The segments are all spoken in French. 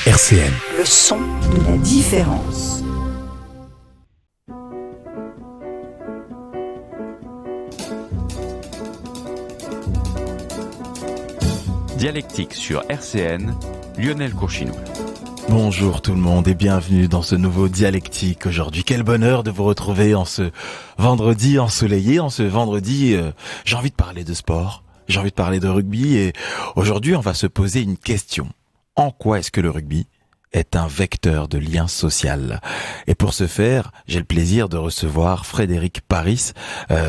RCN. Le son de la différence. Dialectique sur RCN, Lionel Courchinoul. Bonjour tout le monde et bienvenue dans ce nouveau Dialectique aujourd'hui. Quel bonheur de vous retrouver en ce vendredi ensoleillé. En ce vendredi, j'ai envie de parler de sport, j'ai envie de parler de rugby et aujourd'hui on va se poser une question. En quoi est-ce que le rugby est un vecteur de lien social? Et pour ce faire, j'ai le plaisir de recevoir Frédéric Paris.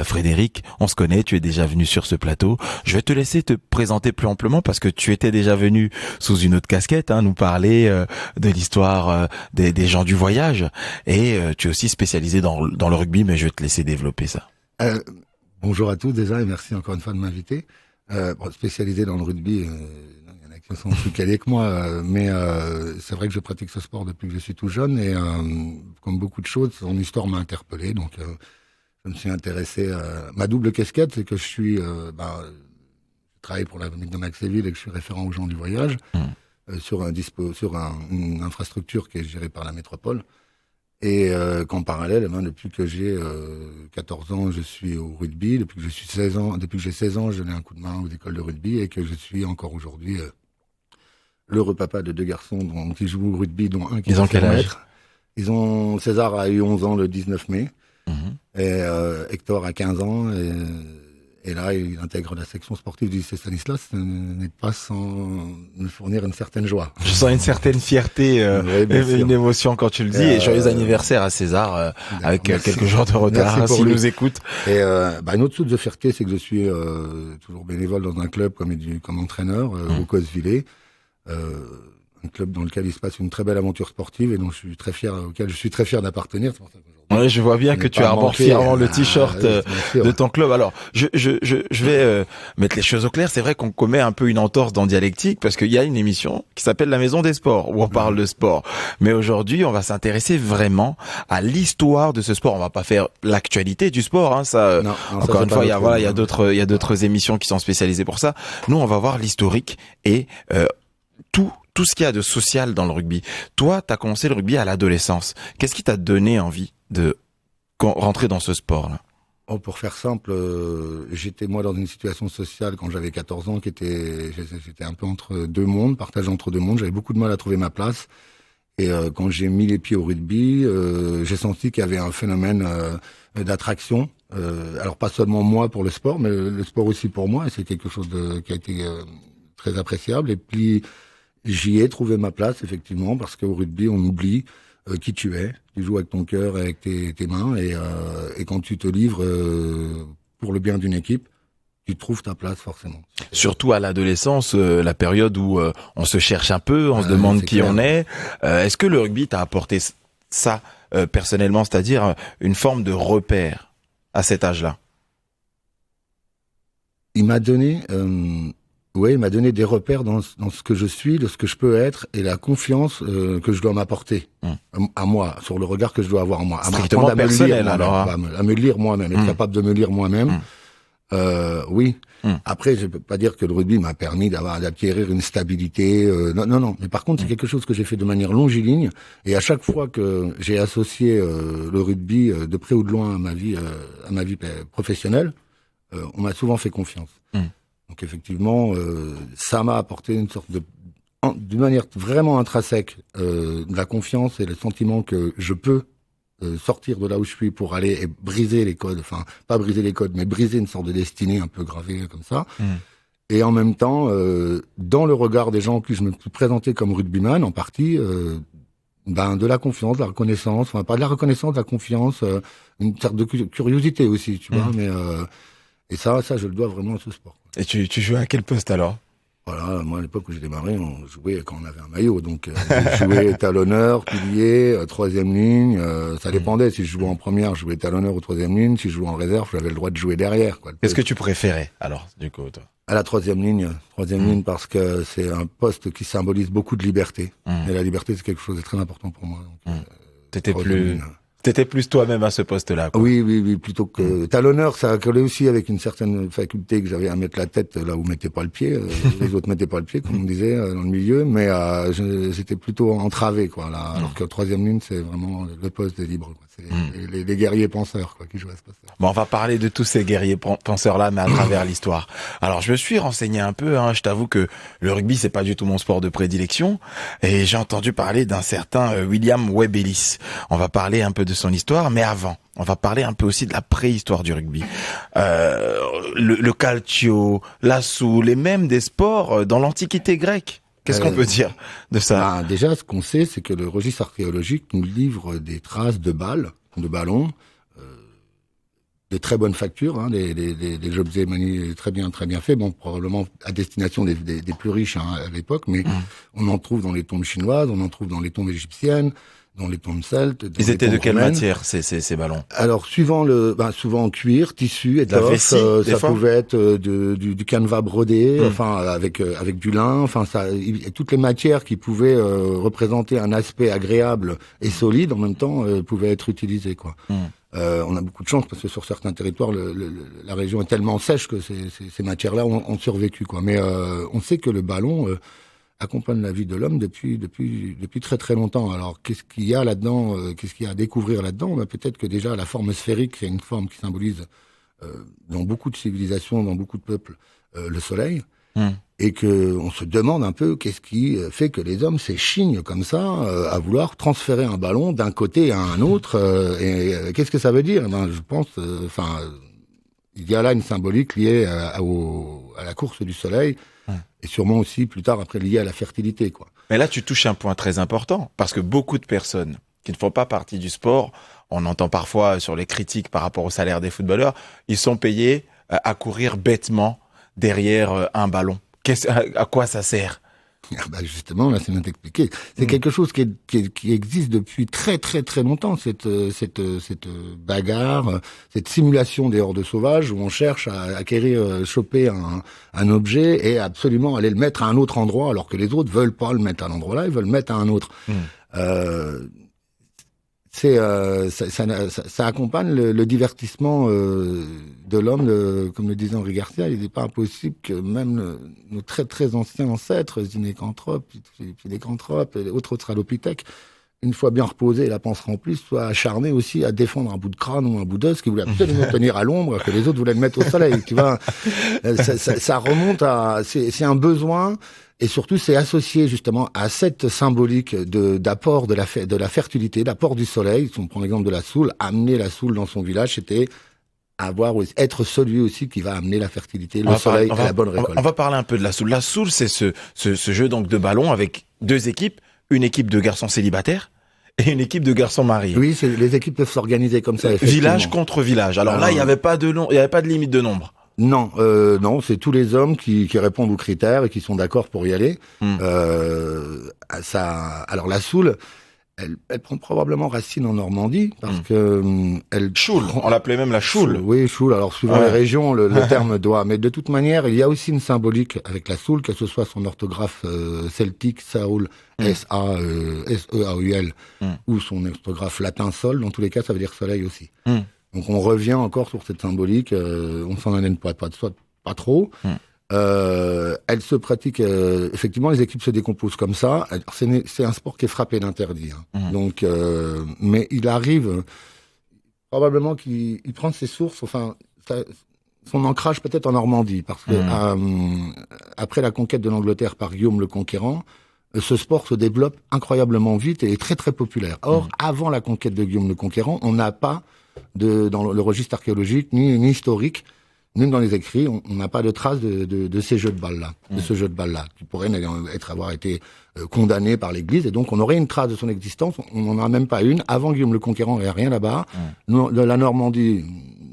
Frédéric, on se connaît, tu es déjà venu sur ce plateau. Je vais te laisser te présenter plus amplement parce que tu étais déjà venu sous une autre casquette, nous parler de l'histoire des gens du voyage. Et tu es aussi spécialisé dans le rugby, mais je vais te laisser développer ça. Bonjour à tous déjà et merci encore une fois de m'inviter. Spécialisé dans le rugby, qui sont plus calés que moi, mais c'est vrai que je pratique ce sport depuis que je suis tout jeune et comme beaucoup de choses, son histoire m'a interpellé, donc je me suis intéressé à ma double casquette, c'est que je travaille pour la Commune de Maxéville et que je suis référent aux gens du voyage sur une infrastructure qui est gérée par la métropole et qu'en parallèle, depuis que j'ai 14 ans, je suis au rugby, depuis que j'ai 16 ans, je donne un coup de main aux écoles de rugby et que je suis encore aujourd'hui l'heureux papa de 2 garçons qui jouent au rugby, dont un qui Ils ont quel âge? César a eu 11 ans le 19 mai, et Hector a 15 ans, et là, il intègre la section sportive du lycée Stanislas. Ce n'est pas sans me fournir une certaine joie. Je sens une certaine fierté, une émotion quand tu le dis, et joyeux anniversaire à César, avec quelques jours de retard, s'il nous écoute. Et une autre source de fierté, c'est que je suis toujours bénévole dans un club comme entraîneur, au Cosvillers. Un club dans lequel il se passe une très belle aventure sportive et dont auquel je suis très fier d'appartenir. C'est pour ça oui, je vois bien que tu arbores fièrement le t-shirt de ton club. Alors, je vais mettre les choses au clair. C'est vrai qu'on commet un peu une entorse dans Dialectique parce qu'il y a une émission qui s'appelle La Maison des Sports où on parle de sport. Mais aujourd'hui, on va s'intéresser vraiment à l'histoire de ce sport. On va pas faire l'actualité du sport, encore une fois, il y a d'autres émissions qui sont spécialisées pour ça. Nous, on va voir l'historique et tout ce qu'il y a de social dans le rugby. Toi, tu as commencé le rugby à l'adolescence. Qu'est-ce qui t'a donné envie de rentrer dans ce sport-là? Pour faire simple, j'étais moi dans une situation sociale quand j'avais 14 ans j'étais un peu entre deux mondes, partagé entre deux mondes. J'avais beaucoup de mal à trouver ma place. Et quand j'ai mis les pieds au rugby, j'ai senti qu'il y avait un phénomène d'attraction. Alors pas seulement moi pour le sport, mais le sport aussi pour moi. Et c'est quelque chose qui a été très appréciable. Et puis j'y ai trouvé ma place, effectivement, parce qu'au rugby, on oublie qui tu es. Tu joues avec ton cœur et avec tes mains. Et quand tu te livres pour le bien d'une équipe, tu trouves ta place, forcément. Surtout à l'adolescence, la période où on se cherche un peu, on se demande qui on est. Est-ce que le rugby t'a apporté ça, personnellement, c'est-à-dire une forme de repère à cet âge-là? Il m'a donné des repères dans ce que je suis, de ce que je peux être et la confiance que je dois m'apporter à moi, sur le regard que je dois avoir en moi. Strictement personnel, à me lire moi-même, être capable de me lire moi-même. Oui. Après, je peux pas dire que le rugby m'a permis d'acquérir une stabilité. Non. Mais par contre, c'est quelque chose que j'ai fait de manière longiligne. Et à chaque fois que j'ai associé le rugby de près ou de loin à ma vie professionnelle, on m'a souvent fait confiance. Donc effectivement, ça m'a apporté une sorte d'une manière vraiment intrinsèque, de la confiance et le sentiment que je peux sortir de là où je suis pour aller et briser les codes, enfin pas briser les codes, mais briser une sorte de destinée un peu gravée comme ça. Et en même temps, dans le regard des gens en qui je me suis présenté comme rugbyman, en partie, de la confiance, de la reconnaissance, enfin pas de la reconnaissance, de la confiance, une sorte de curiosité aussi, tu vois, mais et ça je le dois vraiment à ce sport. Et tu jouais à quel poste alors? Voilà, moi à l'époque où j'ai démarré, on jouait quand on avait un maillot, donc je jouais talonneur, pilier, troisième ligne, ça dépendait. Si je jouais en première, je jouais talonneur ou troisième ligne. Si je jouais en réserve, j'avais le droit de jouer derrière, quoi. Qu'est-ce que tu préférais alors, du coup, toi? À la troisième ligne parce que c'est un poste qui symbolise beaucoup de liberté. Et la liberté, c'est quelque chose de très important pour moi. Donc, T'étais T'étais plus toi-même à ce poste-là, quoi. Oui, plutôt que talonneur, ça a collé aussi avec une certaine faculté que j'avais à mettre la tête là où mettaient pas le pied, les autres mettaient pas le pied, comme on disait dans le milieu, mais j'étais plutôt entravé, quoi. Là, alors que troisième ligne, c'est vraiment le poste des libres, quoi. C'est les guerriers penseurs, quoi, qui jouent à ce poste. Bon, on va parler de tous ces guerriers penseurs-là, mais à travers l'histoire. Alors, je me suis renseigné un peu, hein. Je t'avoue que le rugby, c'est pas du tout mon sport de prédilection, et j'ai entendu parler d'un certain William Webb Ellis. On va parler un peu de son histoire, mais avant, on va parler un peu aussi de la préhistoire du rugby. Le calcio, la soule, et même des sports dans l'Antiquité grecque. Qu'est-ce qu'on peut dire de ça? Déjà, ce qu'on sait, c'est que le registre archéologique nous livre des traces de balles, de ballons, de très bonne facture, hein, des objets très bien faits, bon, probablement à destination des plus riches, hein, à l'époque, mais on en trouve dans les tombes chinoises, on en trouve dans les tombes égyptiennes, dans les tombes celtes. Ils étaient de quelle matière, ces ballons? Alors, souvent en cuir, tissu, étoffe, ça pouvait être du canevas brodé, enfin, avec du lin, enfin, toutes les matières qui pouvaient représenter un aspect agréable et solide, en même temps, pouvaient être utilisées, quoi. On a beaucoup de chance parce que sur certains territoires, la région est tellement sèche que ces matières-là ont survécu, quoi. Mais on sait que le ballon accompagne la vie de l'homme depuis très très longtemps. Alors qu'est-ce qu'il y a là-dedans, qu'est-ce qu'il y a à découvrir là-dedans? Peut-être que déjà la forme sphérique, c'est une forme qui symbolise dans beaucoup de civilisations, dans beaucoup de peuples, le soleil. Et que on se demande un peu qu'est-ce qui fait que les hommes s'échignent comme ça à vouloir transférer un ballon d'un côté à un autre. Et qu'est-ce que ça veut dire? Je pense, il y a là une symbolique liée à la course du soleil. Et sûrement aussi, plus tard, après, lié à la fertilité, quoi. Mais là, tu touches un point très important, parce que beaucoup de personnes qui ne font pas partie du sport, on entend parfois sur les critiques par rapport au salaire des footballeurs, ils sont payés à courir bêtement derrière un ballon. À quoi ça sert? Justement, là, c'est bien expliqué. C'est quelque chose qui existe depuis très très très longtemps, cette bagarre, cette simulation des hordes sauvages où on cherche à acquérir, choper un objet et absolument aller le mettre à un autre endroit, alors que les autres veulent pas le mettre à l'endroit-là, ils veulent le mettre à un autre. Ça accompagne le divertissement de l'homme, comme le disait Henri Garcia. Il n'est pas impossible que même nos très très anciens ancêtres, Zynécanthropes, Philécanthropes et autres australopithèques, une fois bien reposés et la panse remplie, soient acharnés aussi à défendre un bout de crâne ou un bout d'os qui voulait absolument tenir à l'ombre, que les autres voulaient le mettre au soleil. Tu vois, ça remonte à, c'est un besoin. Et surtout, c'est associé justement à cette symbolique d'apport de la fertilité, d'apport du soleil. Si on prend l'exemple de la Soule, amener la Soule dans son village, c'était être celui aussi qui va amener la fertilité, le soleil et la bonne récolte. On va parler un peu de la Soule. La Soule, c'est ce jeu donc de ballon avec deux équipes, une équipe de garçons célibataires et une équipe de garçons mariés. Oui, les équipes peuvent s'organiser comme ça. Village contre village. Alors là, il y avait pas de limite de nombre. Non, c'est tous les hommes qui répondent aux critères et qui sont d'accord pour y aller. Alors la Soule, elle prend probablement racine en Normandie parce que Choule, on l'appelait même la Choule. Oui, Choule. Alors suivant les régions, le terme doit. Mais de toute manière, il y a aussi une symbolique avec la Soule, que ce soit son orthographe celtique Saoul, S-E-A-U-L, ou son orthographe latin Sol. Dans tous les cas, ça veut dire soleil aussi. Donc on revient encore sur cette symbolique, on s'en amène pas trop. Elle se pratique, effectivement, les équipes se décomposent comme ça. C'est un sport qui est frappé d'interdit. Donc, mais il arrive probablement qu'il prend ses sources, son ancrage peut-être en Normandie, parce que après la conquête de l'Angleterre par Guillaume le Conquérant, ce sport se développe incroyablement vite et est très très populaire. Or, avant la conquête de Guillaume le Conquérant, on n'a pas dans le registre archéologique, ni historique, même dans les écrits, on n'a pas de traces de ces jeux de balles-là, de ce jeu de balles-là, qui pourrait avoir été condamné par l'Église, et donc on aurait une trace de son existence, on n'en a même pas une. Avant Guillaume le Conquérant, il n'y a rien là-bas. De la Normandie,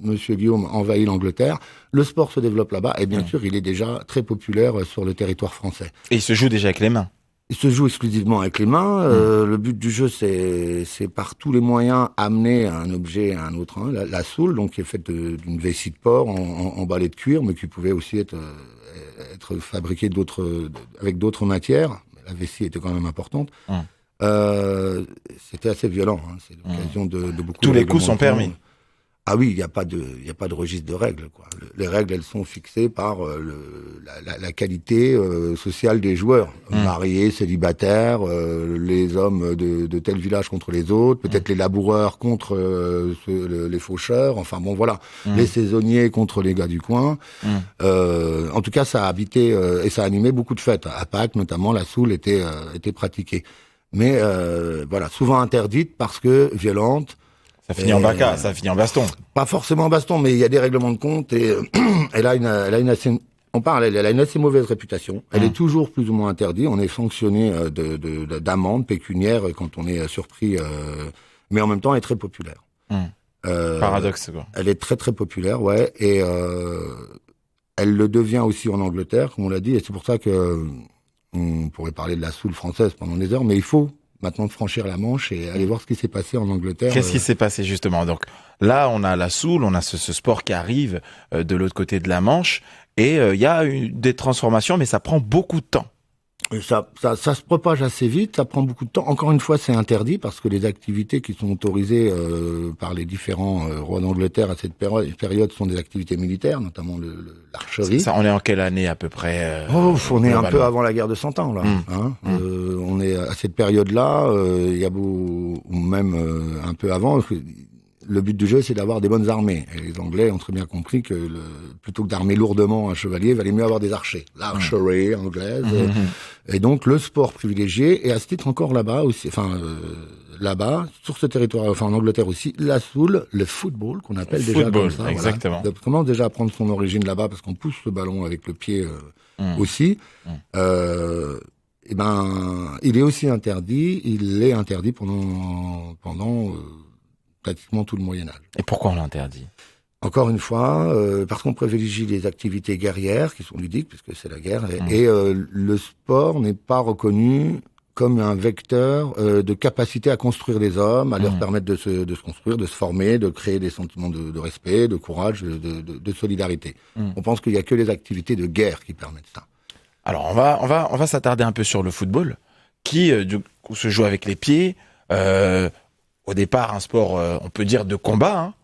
Monsieur Guillaume envahit l'Angleterre, le sport se développe là-bas, et bien sûr, il est déjà très populaire sur le territoire français. Et il se joue déjà avec les mains. Il se joue exclusivement avec les mains. Le but du jeu, c'est par tous les moyens amener un objet à un autre. La Soule, donc qui est faite d'une vessie de porc en balai de cuir, mais qui pouvait aussi être fabriquée avec d'autres matières. La vessie était quand même importante. C'était assez violent. Hein. C'est l'occasion de beaucoup. Tous de les coups sont permis. Ah oui, il y a pas de registre de règles, quoi. Les règles, elles sont fixées par la qualité sociale des joueurs, mariés, célibataires, les hommes de tel village contre les autres, peut-être les laboureurs contre les faucheurs. Enfin bon, voilà, les saisonniers contre les gars du coin. En tout cas, ça a habité et ça a animé beaucoup de fêtes. À Pâques, notamment, la soule était pratiquée, mais voilà, souvent interdite parce que violente. Ça finit en bacca, ça finit en baston. Pas forcément en baston, mais il y a des règlements de compte et elle a une assez, elle a une assez mauvaise réputation. Elle est toujours plus ou moins interdite. On est sanctionné d'amende pécuniaire quand on est surpris, mais en même temps, elle est très populaire. Paradoxe, quoi. Elle est très très populaire, ouais, et elle le devient aussi en Angleterre, comme on l'a dit, et c'est pour ça que on pourrait parler de la soule française pendant des heures, mais il faut maintenant de franchir la Manche et aller voir ce qui s'est passé en Angleterre. Qu'est-ce qui s'est passé justement? Donc là, on a la soule, on a ce sport qui arrive de l'autre côté de la Manche, et il y a des transformations, mais ça prend beaucoup de temps. Ça se propage assez vite, ça prend beaucoup de temps. Encore une fois, c'est interdit parce que les activités qui sont autorisées par les différents rois d'Angleterre à cette période sont des activités militaires, notamment l'archerie. Ça, on est en quelle année à peu près on est un peu avant la guerre de 100 ans là. On est à cette période-là. Il y a ou même un peu avant. Le but du jeu, c'est d'avoir des bonnes armées. Et les Anglais ont très bien compris que plutôt que d'armer lourdement un chevalier, il valait mieux avoir des archers. L'archerie anglaise. Et donc, le sport privilégié. Et à ce titre, encore là-bas aussi, là-bas, sur ce territoire, en Angleterre aussi, la soule, le football, qu'on appelle déjà comme ça. Exactement. Voilà. Commence déjà à prendre son origine là-bas parce qu'on pousse le ballon avec le pied aussi. Et il est aussi interdit. Il est interdit pendant pratiquement tout le Moyen-Âge. Et pourquoi on l'interdit? Encore une fois, parce qu'on privilégie les activités guerrières, qui sont ludiques, puisque c'est la guerre, et le sport n'est pas reconnu comme un vecteur de capacité à construire les hommes, à leur permettre de se construire, de se former, de créer des sentiments de respect, de courage, de solidarité. On pense qu'il y a que les activités de guerre qui permettent ça. Alors, on va s'attarder un peu sur le football, qui du coup se joue avec les pieds. Au départ, un sport, on peut dire, de combat. Hein.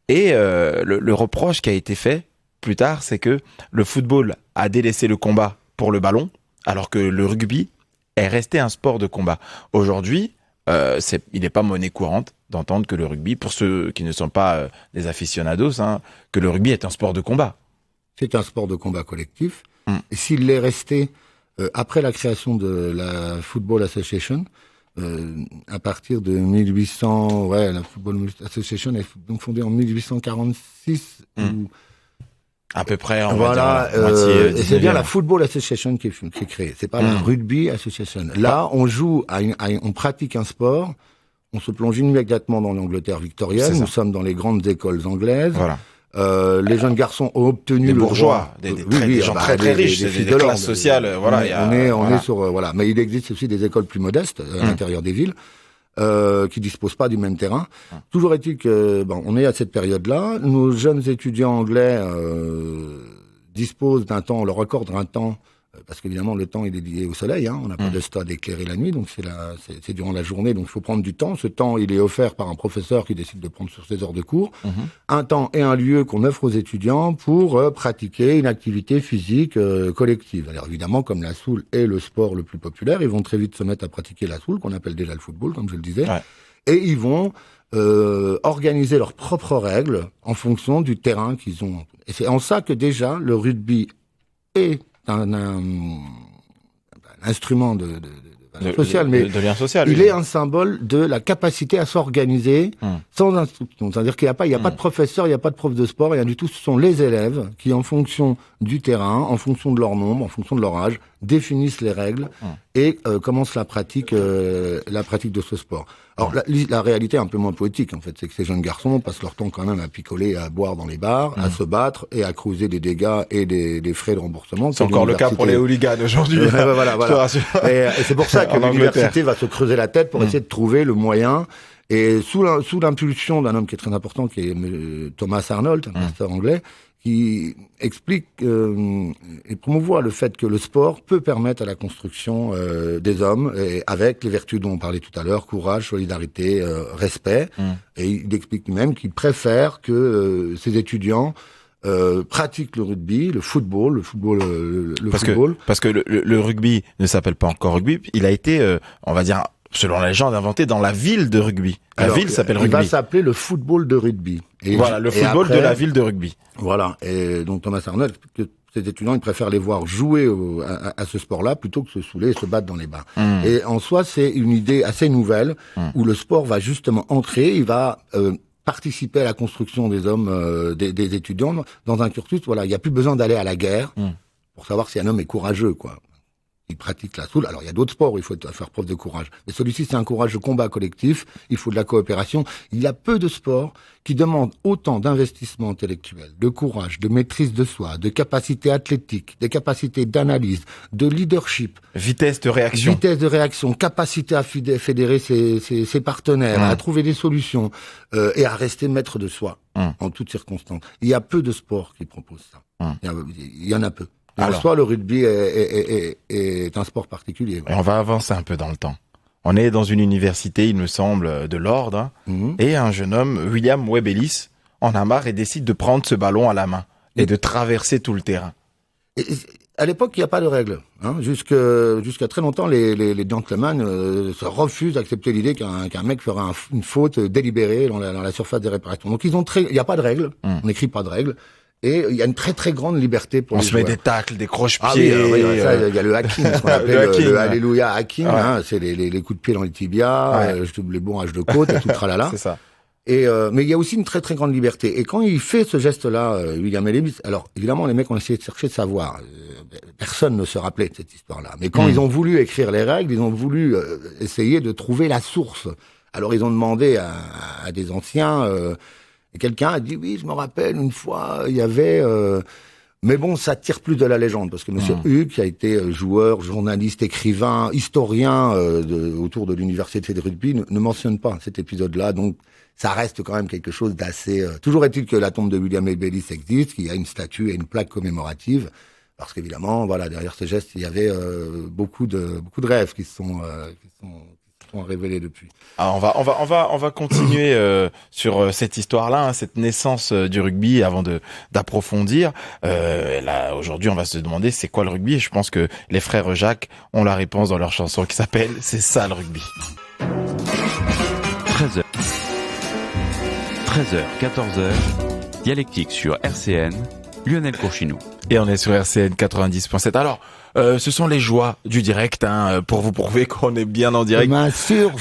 Et le reproche qui a été fait plus tard, c'est que le football a délaissé le combat pour le ballon, alors que le rugby est resté un sport de combat. Aujourd'hui, il n'est pas monnaie courante d'entendre que le rugby, pour ceux qui ne sont pas des aficionados, hein, que le rugby est un sport de combat. C'est un sport de combat collectif. Et s'il l'est resté après la création de la Football Association, à partir de 1800, la Football Association est donc fondée en 1846. À peu près, on va dire, moitié. Et c'est bien la Football Association qui est créée. C'est pas la Rugby Association. Là, on joue on pratique un sport. On se plonge immédiatement dans l'Angleterre victorienne. Nous sommes dans les grandes écoles anglaises. Voilà. Les jeunes garçons ont obtenu des bourgeois, des gens très riches, des classes sociales. Voilà, on est sur voilà. Mais il existe aussi des écoles plus modestes à l'intérieur des villes qui disposent pas du même terrain. Toujours est-il que on est à cette période-là. Nos jeunes étudiants anglais disposent d'un temps, on leur accorde un temps. Parce qu'évidemment, le temps, il est lié au soleil, hein. On n'a pas de stade éclairé la nuit, donc c'est durant la journée, donc il faut prendre du temps. Ce temps, il est offert par un professeur qui décide de prendre sur ses heures de cours. Un temps et un lieu qu'on offre aux étudiants pour pratiquer une activité physique collective. Alors évidemment, comme la soule est le sport le plus populaire, ils vont très vite se mettre à pratiquer la soule, qu'on appelle déjà le football, comme je le disais. Ouais. Et ils vont organiser leurs propres règles en fonction du terrain qu'ils ont. Et c'est en ça que déjà, le rugby est un instrument de social, mais de lien social. Il est un symbole de la capacité à s'organiser sans instruction. C'est-à-dire qu'il n'y a pas, pas de professeur, il n'y a pas de prof de sport, rien du tout. Ce sont les élèves qui, en fonction du terrain, en fonction de leur nombre, en fonction de leur âge, définissent les règles et commencent la pratique de ce sport. Alors la réalité est un peu moins poétique en fait, c'est que ces jeunes garçons passent leur temps quand même à picoler, à boire dans les bars, à se battre et à causer des dégâts et des frais de remboursement. C'est encore le cas pour les hooligans aujourd'hui. Voilà. Et c'est pour ça que l'université va se creuser la tête pour essayer de trouver le moyen. Et sous l'impulsion d'un homme qui est très important, qui est Thomas Arnold, un pasteur anglais, qui explique et promouvoit le fait que le sport peut permettre à la construction des hommes, et avec les vertus dont on parlait tout à l'heure, courage, solidarité, respect. Et il explique même qu'il préfère que ses étudiants pratiquent le rugby, le football. Parce que le rugby ne s'appelle pas encore rugby, il a été, on va dire, selon la légende, inventé dans la ville de rugby. La ville s'appelle rugby. Il va s'appeler le football de rugby. Voilà, le football après, de la ville de rugby. Voilà. Et donc Thomas Arnold explique que ces étudiants, ils préfèrent les voir jouer à ce sport-là plutôt que se saouler et se battre dans les bains. Et en soi, c'est une idée assez nouvelle où le sport va justement entrer, il va participer à la construction des hommes, des étudiants dans un cursus. Voilà, il n'y a plus besoin d'aller à la guerre pour savoir si un homme est courageux, quoi. Il pratique la soule. Alors, il y a d'autres sports où il faut faire preuve de courage. Mais celui-ci, c'est un courage de combat collectif. Il faut de la coopération. Il y a peu de sports qui demandent autant d'investissement intellectuel, de courage, de maîtrise de soi, de capacité athlétique, des capacités d'analyse, de leadership. Vitesse de réaction, capacité à fédérer ses partenaires, à trouver des solutions, et à rester maître de soi, en toutes circonstances. Il y a peu de sports qui proposent ça. Il y en a peu. En soi, le rugby est un sport particulier. Et on va avancer un peu dans le temps. On est dans une université, il me semble, de Lord, et un jeune homme, William Webb Ellis, en a marre et décide de prendre ce ballon à la main et de traverser tout le terrain. Et à l'époque, il n'y a pas de règles. Jusqu'à très longtemps, les gentlemen se refusent d'accepter l'idée qu'un mec fera une faute délibérée dans la surface des réparations. Donc il n'y a pas de règles. On n'écrit pas de règles. Et il y a une très très grande liberté pour les joueurs. On se met des tacles, des croche-pieds. Il y a le hacking, ce qu'on appelle le alléluia hacking. C'est les coups de pied dans les tibias, les bons haches de côte et tout tralala. C'est ça. Mais il y a aussi une très très grande liberté. Et quand il fait ce geste-là, William Ellis, alors évidemment les mecs ont essayé de chercher de savoir. Personne ne se rappelait de cette histoire-là. Mais quand ils ont voulu écrire les règles, ils ont voulu essayer de trouver la source. Alors ils ont demandé à des anciens. Et quelqu'un a dit oui, je me rappelle une fois, il y avait. Mais bon, ça tire plus de la légende parce que Monsieur Hugues, qui a été joueur, journaliste, écrivain, historien autour de l'université de rugby, ne mentionne pas cet épisode-là. Donc ça reste quand même quelque chose d'assez. Toujours est-il que la tombe de William Webb Ellis existe, qu'il y a une statue et une plaque commémorative, parce qu'évidemment, voilà, derrière ce geste, il y avait beaucoup de rêves qui sont révélés depuis. Alors on va continuer sur cette histoire-là, cette naissance du rugby avant d'approfondir. Là aujourd'hui, on va se demander c'est quoi le rugby, et je pense que les frères Jacques ont la réponse dans leur chanson qui s'appelle C'est ça le rugby. 13h, 14h, dialectique sur RCN, Lionel Courchinou. Et on est sur RCN 90.7. Alors, ce sont les joies du direct, pour vous prouver qu'on est bien en direct. Bien sûr.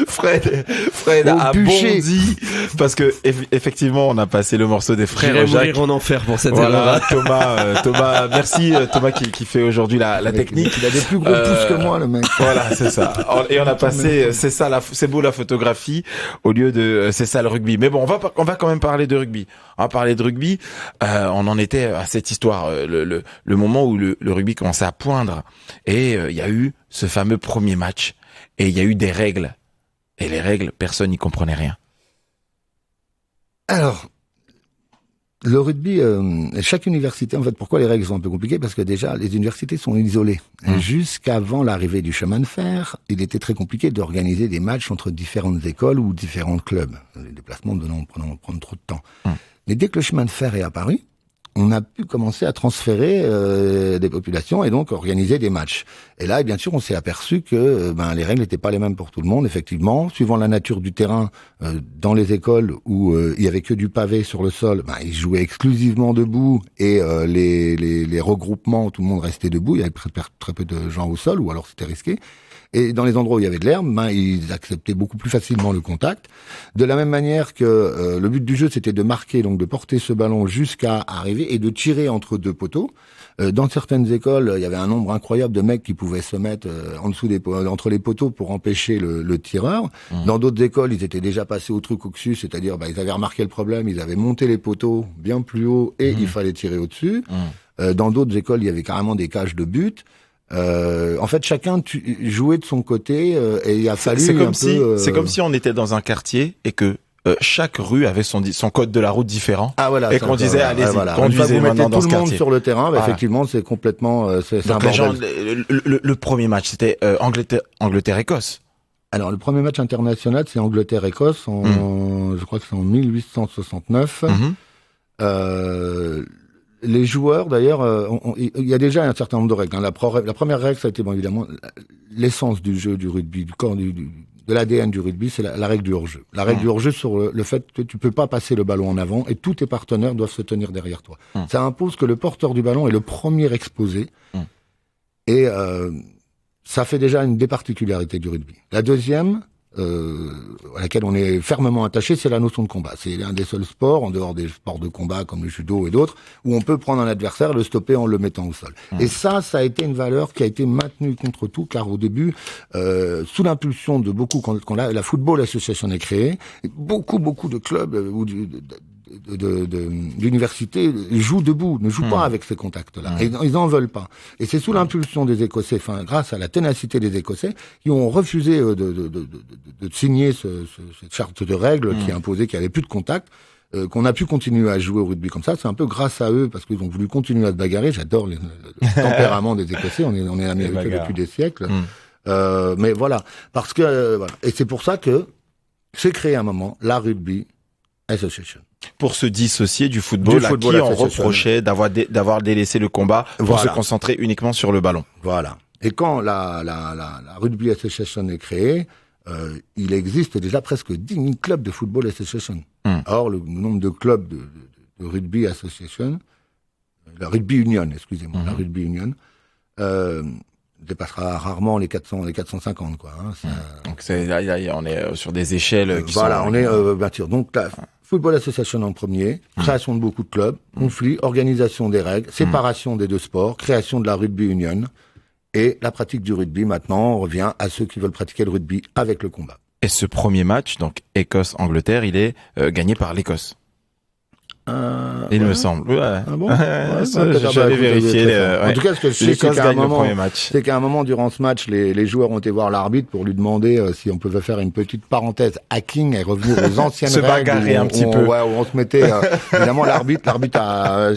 Fred a bondi parce que effectivement, on a passé le morceau des frères Jacques. J'irai mourir en enfer pour cette erreur. Thomas, merci Thomas qui fait aujourd'hui la technique. Il a des plus gros pouces que moi, le mec. Voilà, c'est ça. Et on a passé, c'est beau la photographie au lieu de c'est ça le rugby. Mais bon, on va quand même parler de rugby. On va parler de rugby. On en était à cette histoire, le moment où le rugby commençait à poindre, et il y a eu ce fameux premier match, et il y a eu des règles, et les règles, personne n'y comprenait rien. Alors, le rugby, chaque université, en fait, pourquoi les règles sont un peu compliquées? Parce que déjà, les universités sont isolées. Jusqu'avant l'arrivée du chemin de fer, il était très compliqué d'organiser des matchs entre différentes écoles ou différents clubs. Les déplacements prenant trop de temps. Mais dès que le chemin de fer est apparu, on a pu commencer à transférer des populations et donc organiser des matchs. Et là, bien sûr, on s'est aperçu que les règles n'étaient pas les mêmes pour tout le monde. Effectivement, suivant la nature du terrain, dans les écoles où il y avait que du pavé sur le sol, ils jouaient exclusivement debout, et les regroupements, tout le monde restait debout. Il y avait très peu de gens au sol, ou alors c'était risqué. Et dans les endroits où il y avait de l'herbe, ils acceptaient beaucoup plus facilement le contact. De la même manière que le but du jeu, c'était de marquer, donc de porter ce ballon jusqu'à arriver et de tirer entre deux poteaux. Dans certaines écoles, il y avait un nombre incroyable de mecs qui pouvaient se mettre en dessous entre les poteaux pour empêcher le tireur. Dans d'autres écoles, ils étaient déjà passés au truc au-dessus, c'est-à-dire ils avaient remarqué le problème, ils avaient monté les poteaux bien plus haut et il fallait tirer au-dessus. Dans d'autres écoles, il y avait carrément des cages de but. En fait, chacun jouait de son côté, et il a fallu c'est comme si on était dans un quartier et que chaque rue avait son code de la route différent. Ah voilà. Et qu'on disait, allez-y, voilà. conduisez maintenant dans ce quartier. Tout le monde sur le terrain, bah, effectivement, c'est complètement, c'est donc un les gens, bordel. le premier match, c'était Angleterre-Écosse. Alors, le premier match international, c'est Angleterre-Écosse, je crois que c'est en 1869. Les joueurs, d'ailleurs, il y a déjà un certain nombre de règles. Hein. La première règle, ça a été, bon, évidemment, l'essence du jeu du rugby, du corps, de l'ADN du rugby, c'est la règle du hors-jeu. La règle du hors-jeu sur le fait que tu peux pas passer le ballon en avant et tous tes partenaires doivent se tenir derrière toi. Ça impose que le porteur du ballon est le premier exposé. Et ça fait déjà une des particularités du rugby. La deuxième, à laquelle on est fermement attaché, c'est la notion de combat. C'est l'un des seuls sports, en dehors des sports de combat comme le judo et d'autres, où on peut prendre un adversaire et le stopper en le mettant au sol. Et ça a été une valeur qui a été maintenue contre tout, car au début, sous l'impulsion de beaucoup, quand la Football Association est créée, beaucoup de clubs ou d'universités jouent debout, ne jouent pas avec ces contacts-là. Et ils n'en veulent pas. Et c'est sous l'impulsion des Écossais, enfin, grâce à la ténacité des Écossais, qui ont refusé de signer cette charte de règles qui imposait qu'il n'y avait plus de contact, qu'on a pu continuer à jouer au rugby comme ça. C'est un peu grâce à eux, parce qu'ils ont voulu continuer à se bagarrer. J'adore le tempérament des Écossais. On est américains depuis des siècles. Mais voilà. Parce que, voilà. Et c'est pour ça que s'est créé à un moment la Rugby Association. Pour se dissocier du football, à qui on reprochait d'avoir délaissé le combat pour se concentrer uniquement sur le ballon. Voilà. Et quand la Rugby Association est créée, il existe déjà presque 10 000 clubs de Football Association. Or, le nombre de clubs de Rugby Association, la Rugby Union, excusez-moi, la Rugby Union, dépassera rarement les 450, quoi. Hein, donc on est sur des échelles qui voilà, sont... on est bien sûr. Donc la Football Association en premier, création de beaucoup de clubs, conflit, organisation des règles, séparation des deux sports, création de la Rugby Union et la pratique du rugby. Maintenant, on revient à ceux qui veulent pratiquer le rugby avec le combat. Et ce premier match, donc Écosse-Angleterre, il est gagné par l'Écosse. Il me semble. Ouais. Ah bon? J'avais vérifié. En tout cas, ce que je sais, c'est qu'à un moment durant ce match, les joueurs ont été voir l'arbitre pour lui demander si on pouvait faire une petite parenthèse hacking et revenir aux anciennes se règles. Bagarrer un petit peu. Ouais, où on se mettait. Évidemment, l'arbitre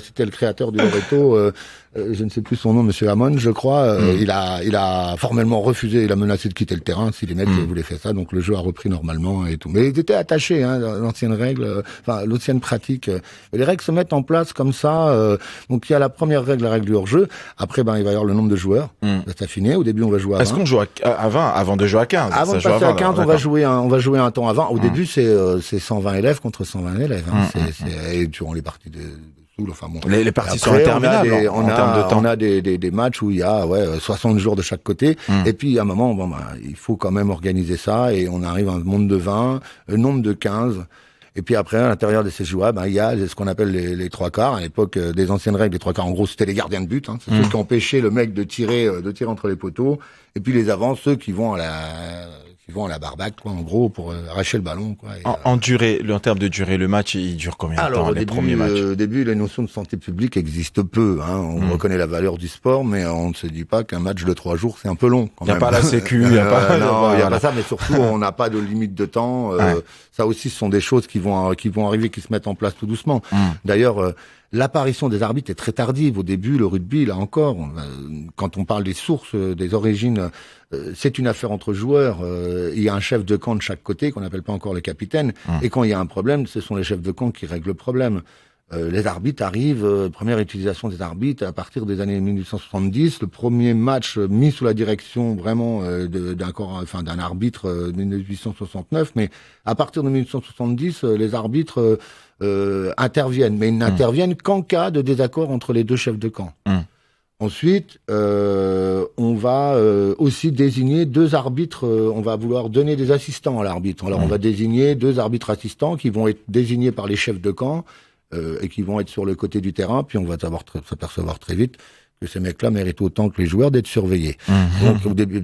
c'était le créateur du Loreto. Je ne sais plus son nom, Monsieur Hammond, je crois. Il a formellement refusé, il a menacé de quitter le terrain si les mecs voulaient faire ça. Donc le jeu a repris normalement et tout. Mais il était attaché, hein, l'ancienne règle, l'ancienne pratique. Les règles se mettent en place comme ça. Donc il y a la première règle, la règle du hors-jeu. Après, il va y avoir le nombre de joueurs. Ça s'affiné. Au début, on va jouer à 20. Est-ce qu'on joue à 20 avant de jouer à 15? Avant de passer à 15, on va jouer un temps avant. Au début, c'est 120 élèves contre 120 élèves. Hein. Et durant les parties enfin bon. Les parties sont interminables en termes de temps. On a des matchs où il y a 60 jours de chaque côté. Et puis à un moment, il faut quand même organiser ça et on arrive à un nombre de 20, un nombre de 15. Et puis après, à l'intérieur de ces joueurs, il y a ce qu'on appelle les trois quarts. À l'époque des anciennes règles, les trois quarts, en gros, c'était les gardiens de but. Hein. C'est ceux qui empêchaient le mec de tirer entre les poteaux. Et puis les avants, ceux qui vont à la barbaque, quoi, en gros, pour arracher le ballon, quoi. Et, en termes de durée, le match, il dure combien de temps, les premiers matchs? Au début, les notions de santé publique existent peu, hein. On reconnaît la valeur du sport, mais on ne se dit pas qu'un match de 3 jours, c'est un peu long, quand même. Il n'y a pas la sécu, il n'y a pas... Non, il n'y a pas ça, mais surtout, on n'a pas de limite de temps. Ça aussi, ce sont des choses qui vont arriver, qui se mettent en place tout doucement. D'ailleurs, l'apparition des arbitres est très tardive. Au début, le rugby, là encore, quand on parle des sources, des origines, c'est une affaire entre joueurs. Il y a un chef de camp de chaque côté, qu'on n'appelle pas encore le capitaine. Et quand il y a un problème, ce sont les chefs de camp qui règlent le problème. Les arbitres arrivent, première utilisation des arbitres à partir des années 1870. Le premier match mis sous la direction vraiment d'un arbitre de 1869. Mais à partir de 1870, les arbitres interviennent, mais ils n'interviennent qu'en cas de désaccord entre les deux chefs de camp. Ensuite, on va aussi désigner 2 arbitres. On va vouloir donner des assistants à l'arbitre. Alors, on va désigner 2 arbitres assistants qui vont être désignés par les chefs de camp et qui vont être sur le côté du terrain. Puis, on va s'apercevoir très vite que ces mecs-là méritent autant que les joueurs d'être surveillés.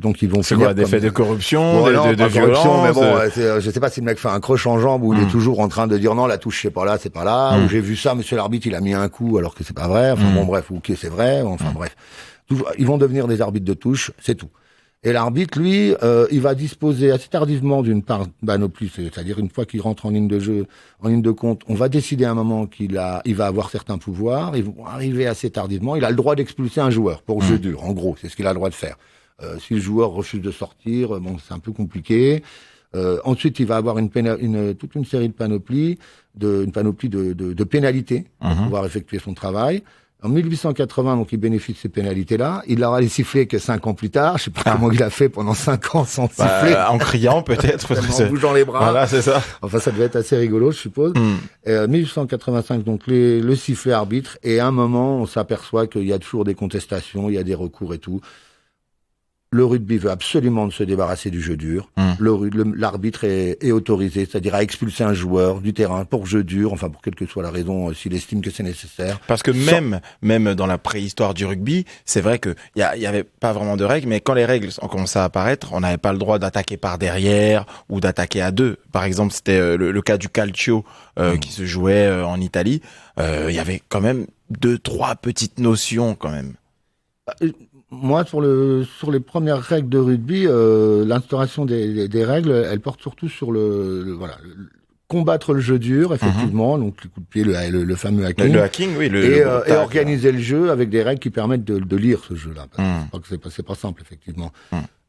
Donc ils vont c'est quoi, des faits de corruption, de violence, mais bon, je sais pas si le mec fait un croche en jambe ou il est toujours en train de dire non, la touche c'est pas là, ou j'ai vu ça, monsieur l'arbitre, il a mis un coup alors que c'est pas vrai, enfin bon bref, ou que c'est vrai, enfin bref. Toujours, ils vont devenir des arbitres de touche, c'est tout. Et l'arbitre, lui, il va disposer assez tardivement d'une panoplie, c'est-à-dire une fois qu'il rentre en ligne de jeu, en ligne de compte, on va décider à un moment il va avoir certains pouvoirs, ils vont arriver assez tardivement, il a le droit d'expulser un joueur pour jeu dur, en gros, c'est ce qu'il a le droit de faire. Si le joueur refuse de sortir, bon, c'est un peu compliqué. Ensuite, il va avoir toute une série de panoplies, une panoplie de pénalités pour pouvoir effectuer son travail. En 1880, donc, il bénéficie de ces pénalités-là. Il aura les sifflets que 5 ans plus tard. Je sais pas comment il a fait pendant 5 ans sans siffler. En criant, peut-être. En bougeant les bras. Voilà, c'est ça. Enfin, ça devait être assez rigolo, je suppose. 1885, donc, le sifflet arbitre. Et à un moment, on s'aperçoit qu'il y a toujours des contestations, il y a des recours et tout. Le rugby veut absolument se débarrasser du jeu dur. L'arbitre est autorisé, c'est-à-dire à expulser un joueur du terrain pour jeu dur, enfin pour quelle que soit la raison, s'il estime que c'est nécessaire. Parce que même dans la préhistoire du rugby, c'est vrai que y avait pas vraiment de règles, mais quand les règles ont commencé à apparaître, on n'avait pas le droit d'attaquer par derrière ou d'attaquer à deux. Par exemple, c'était le cas du calcio qui se jouait en Italie. Il y avait quand même 2-3 petites notions quand même. Moi, sur les premières règles de rugby, l'instauration des règles, elle porte surtout sur combattre le jeu dur, effectivement, donc le coup de pied, le fameux hacking. Le hacking, oui. Et organiser le jeu avec des règles qui permettent de lire ce jeu-là. C'est pas simple, effectivement.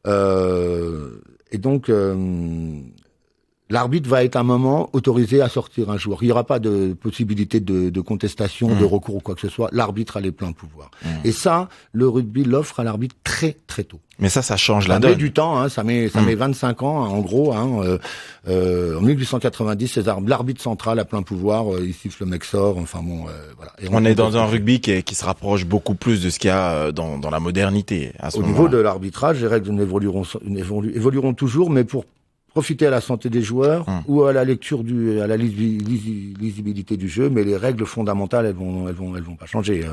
Et donc, l'arbitre va être à un moment autorisé à sortir un joueur. Il n'y aura pas de possibilité de contestation, de recours ou quoi que ce soit. L'arbitre a les pleins pouvoirs. Et ça, le rugby l'offre à l'arbitre très très tôt. Mais ça change la donne. Ça met du temps, hein, ça met 25 ans, en gros. En 1890, l'arbitre central a plein pouvoir. Il siffle, le mec sort. Enfin bon, voilà. Et on est dans un rugby qui se rapproche beaucoup plus de ce qu'il y a dans la modernité. Au niveau de l'arbitrage, les règles évolueront toujours, mais pour profiter à la santé des joueurs ou à la lecture à la lisibilité du jeu, mais les règles fondamentales, elles vont pas changer.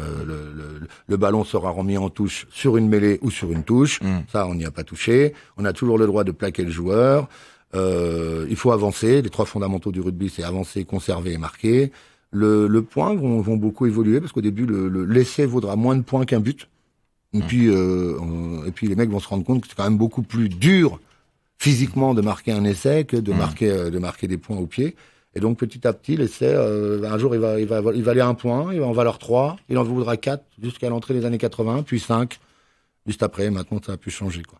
Le ballon sera remis en touche sur une mêlée ou sur une touche. Ça, on n'y a pas touché. On a toujours le droit de plaquer le joueur. Il faut avancer. Les 3 fondamentaux du rugby, c'est avancer, conserver et marquer. Le point vont beaucoup évoluer parce qu'au début, l'essai vaudra moins de points qu'un but. Et puis les mecs vont se rendre compte que c'est quand même beaucoup plus dur physiquement de marquer un essai que de marquer des points au pied. Et donc petit à petit, l'essai, un jour il va aller à 1 point, il va en valoir 3, il en vaudra 4 jusqu'à l'entrée des années 80, puis 5 juste après. Maintenant, ça a pu changer, quoi.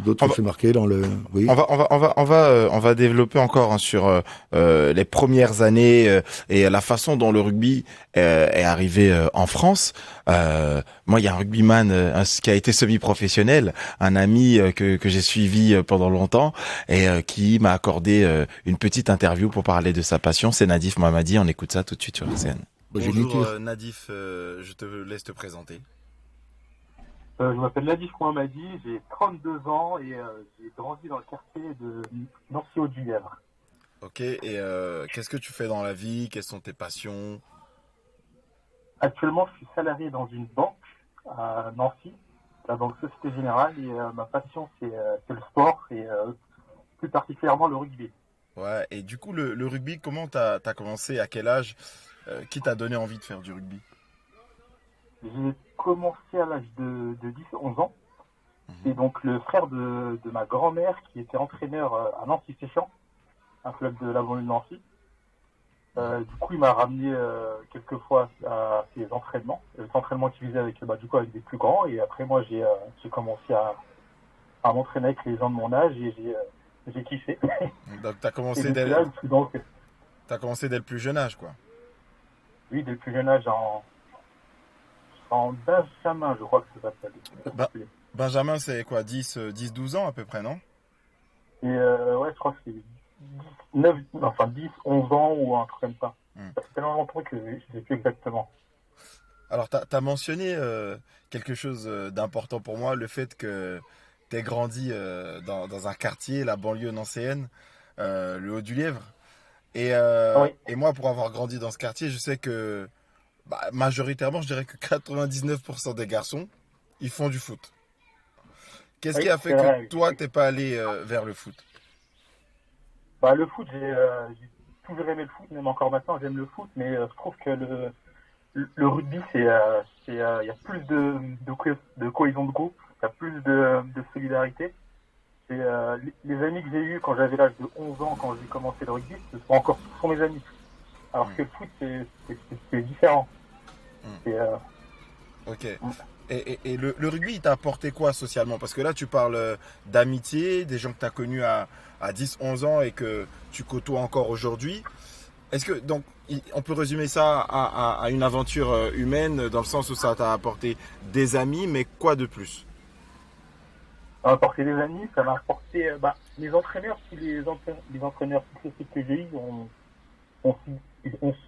D'autres fait marquer dans le. Oui. On va développer encore sur les premières années et la façon dont le rugby est arrivé en France. Moi, il y a un rugbyman qui a été semi-professionnel, un ami que j'ai suivi pendant longtemps et qui m'a accordé une petite interview pour parler de sa passion. C'est Nadif Mohammadi. On écoute ça tout de suite sur RCN. Bonjour Nadif, je te laisse te présenter. Je m'appelle Nadif Mohammadi, j'ai 32 ans et j'ai grandi dans le quartier de Nancy-Haut-du-Lièvre. Ok, et qu'est-ce que tu fais dans la vie? Quelles sont tes passions? Actuellement, je suis salarié dans une banque à Nancy, la banque Société Générale, et ma passion, c'est le sport et plus particulièrement le rugby. Ouais, et du coup, le rugby, comment t'as commencé? À quel âge? Qui t'a donné envie de faire du rugby? J'ai commencé à l'âge de 10-11 ans. C'est donc le frère de ma grand-mère qui était entraîneur à Nancy-Séchamps, un club de la banlieue de Nancy. Du coup, il m'a ramené quelques fois à ses entraînements. Les entraînements qu'il faisait avec des plus grands. Et après, moi, j'ai commencé à m'entraîner avec les gens de mon âge et j'ai kiffé. Donc, t'as commencé dès le plus jeune âge, quoi. Oui, dès le plus jeune âge, en Benjamin, je crois que ça s'appelle. Benjamin, c'est quoi, 10-12 ans à peu près, non? Et ouais, je crois que c'est 10, 11 ans ou un truc comme ça. Ça fait tellement longtemps que je ne sais plus exactement. Alors, t'as mentionné quelque chose d'important pour moi, le fait que t'aies grandi dans un quartier, la banlieue nancéenne, le Haut-du-Lièvre. Et moi, pour avoir grandi dans ce quartier, je sais que majoritairement, je dirais que 99% des garçons, ils font du foot. Qu'est-ce qui a fait que toi, t'es pas allé vers le foot? Le foot, j'ai toujours aimé le foot, même encore maintenant, j'aime le foot, mais je trouve que le rugby, il y a plus de cohésion de groupe, il y a plus de solidarité. Les amis que j'ai eus quand j'avais l'âge de 11 ans, quand j'ai commencé le rugby, ce sont mes amis. Alors que le foot, c'est différent. Ok. Et le rugby, il t'a apporté quoi socialement? Parce que là, tu parles d'amitié, des gens que tu as connus à 10, 11 ans et que tu côtoies encore aujourd'hui. Est-ce que, donc, on peut résumer ça à une aventure humaine dans le sens où ça t'a apporté des amis, mais quoi de plus? Ça m'a apporté des amis, ça m'a apporté mes entraîneurs, les entraîneurs successifs que j'ai eus ont su,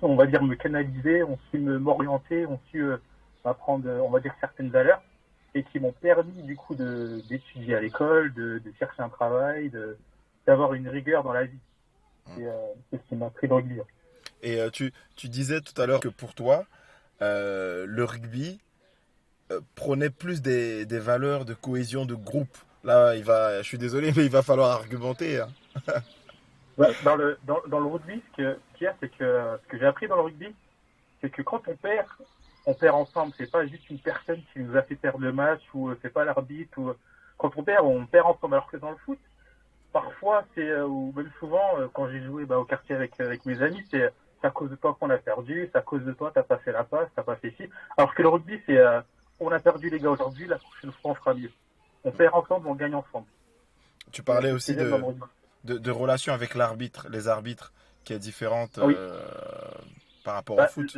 on va dire, me canaliser, ont su m'orienter, ont su m'apprendre, on va dire, certaines valeurs et qui m'ont permis du coup d'étudier à l'école, de chercher un travail, d'avoir une rigueur dans la vie. C'est ce qui m'a pris dans le rugby. Et tu disais tout à l'heure que pour toi, le rugby prônait plus des valeurs de cohésion de groupe. Là, je suis désolé, mais il va falloir argumenter. Hein. Dans le rugby, ce qu'il y a, c'est que ce que j'ai appris dans le rugby, c'est que quand on perd ensemble. C'est pas juste une personne qui nous a fait perdre le match ou c'est pas l'arbitre. Quand on perd ensemble. Alors que dans le foot, parfois, ou même souvent, quand j'ai joué au quartier avec mes amis, c'est à cause de toi qu'on a perdu, c'est à cause de toi, t'as pas fait la passe, t'as pas fait ci. Alors que le rugby, on a perdu les gars aujourd'hui, la prochaine fois on fera mieux. On perd ensemble, on gagne ensemble. Tu parlais aussi de relation avec les arbitres, qui est différente par rapport au foot.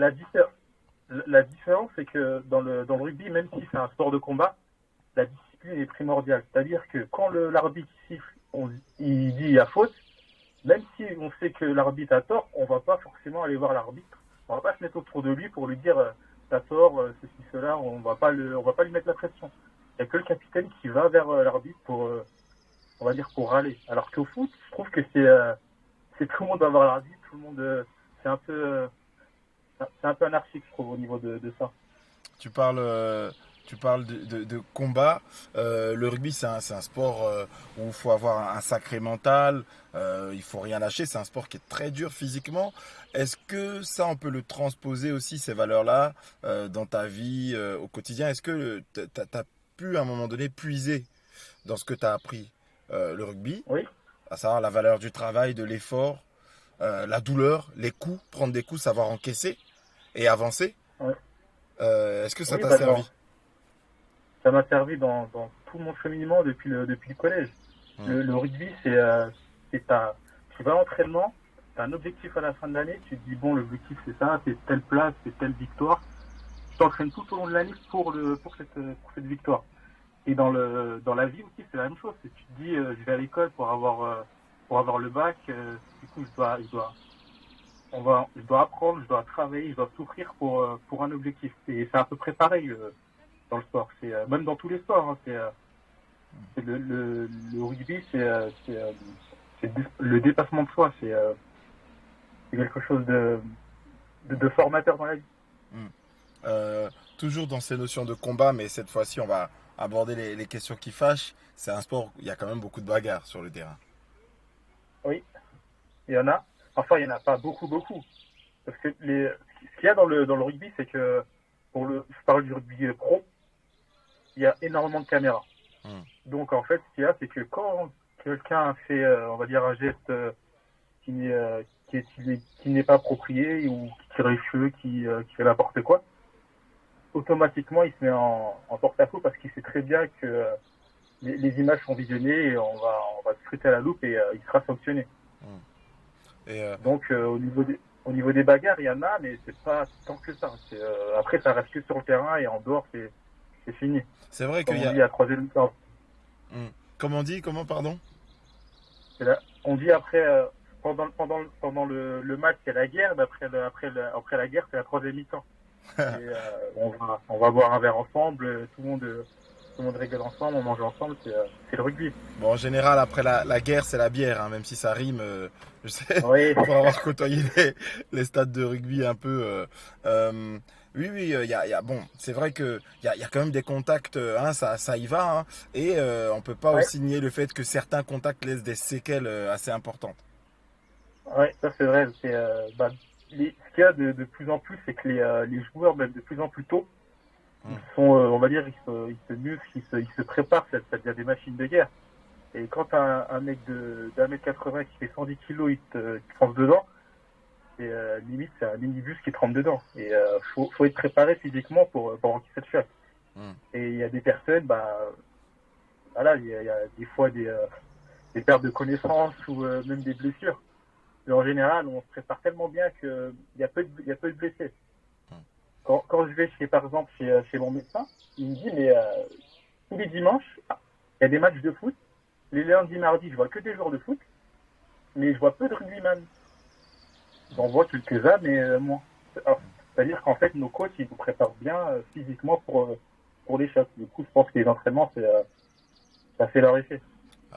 La différence, c'est que dans le rugby, même si c'est un sport de combat, la discipline est primordiale. C'est-à-dire que quand l'arbitre siffle, il dit il y a faute, même si on sait que l'arbitre a tort, on va pas forcément aller voir l'arbitre. On va pas se mettre autour de lui pour lui dire t'as tort, ceci, cela. On va pas lui mettre la pression. Il n'y a que le capitaine qui va vers l'arbitre pour râler. Alors qu'au foot, je trouve que c'est tout le monde va voir l'arbitre, tout le monde, c'est un peu anarchique, je trouve, au niveau de ça. Tu parles de combat. Le rugby, c'est un sport où il faut avoir un sacré mental. Il faut rien lâcher. C'est un sport qui est très dur physiquement. Est-ce que ça, on peut le transposer aussi, ces valeurs-là, dans ta vie au quotidien? Est-ce que tu as pu, à un moment donné, puiser dans ce que tu as appris le rugby? Oui. À savoir la valeur du travail, de l'effort, la douleur, les coups, prendre des coups, savoir encaisser et avancer. Oui. Est-ce que ça t'a servi? Ça m'a servi dans tout mon cheminement depuis le collège. Le rugby, tu vas à l'entraînement, tu as un objectif à la fin de l'année, tu te dis bon, l'objectif c'est ça, c'est telle place, c'est telle victoire. Tu t'entraînes tout au long de l'année pour cette victoire. Et dans la vie aussi, c'est la même chose. Tu te dis je vais à l'école pour avoir le bac, du coup je dois apprendre, je dois travailler, je dois souffrir pour un objectif. Et c'est à peu près pareil dans le sport. C'est même dans tous les sports. Hein, c'est le rugby, c'est le dépassement de soi. C'est quelque chose de formateur dans la vie. Toujours dans ces notions de combat, mais cette fois-ci, on va aborder les questions qui fâchent. C'est un sport où il y a quand même beaucoup de bagarres sur le terrain. Oui, il y en a. Enfin, il n'y en a pas beaucoup. Parce que ce qu'il y a dans le rugby, c'est que je parle du rugby pro, il y a énormément de caméras. Donc, en fait, ce qu'il y a, c'est que quand quelqu'un fait, on va dire, un geste qui n'est pas approprié ou qui tire les cheveux, qui fait n'importe quoi, automatiquement, il se met en porte-à-faux parce qu'il sait très bien que les images sont visionnées et on va scruter à la loupe et il sera sanctionné. Donc au niveau des bagarres, il y en a, mais c'est pas tant que ça. Après, ça reste que sur le terrain et en dehors, c'est fini. C'est vrai qu'il y a... On dit à troisième mi-temps. Comment, pardon? On dit après, pendant le match, c'est la guerre, mais après la guerre, c'est la troisième mi-temps. Et, on va boire un verre ensemble, tout le monde rigole ensemble, on mange ensemble, c'est le rugby. Bon, en général, après la guerre, c'est la bière, hein, même si ça rime, je sais, oui. Pour avoir côtoyé les stades de rugby un peu. Oui, bon, c'est vrai qu'il y a quand même des contacts, hein, ça y va, hein, et on peut pas aussi nier le fait que certains contacts laissent des séquelles assez importantes. Oui, ça c'est vrai. ce qu'il y a de plus en plus, c'est que les joueurs, même de plus en plus tôt, ils sont, on va dire, ils se musclent, ils se préparent, ça devient des machines de guerre. Et quand t'as un mec d'1m80 qui fait 110 kilos, il te fonce dedans, et limite, c'est un minibus qui te rentre dedans. Et faut être préparé physiquement pour encaisser cette choc. Et il y a des personnes, voilà, il y a des fois des pertes de connaissances ou même des blessures. Mais en général, on se prépare tellement bien qu'il y a peu de blessés. Quand je vais par exemple chez mon médecin, il me dit mais tous les dimanches, il y a des matchs de foot. Les lundis, mardis, je vois que des joueurs de foot, mais je vois peu de rugbyman. J'en vois quelques-uns, mais moins. C'est-à-dire qu'en fait, nos coachs, ils nous préparent bien physiquement pour les chocs. Du coup, je pense que les entraînements, ça fait leur effet.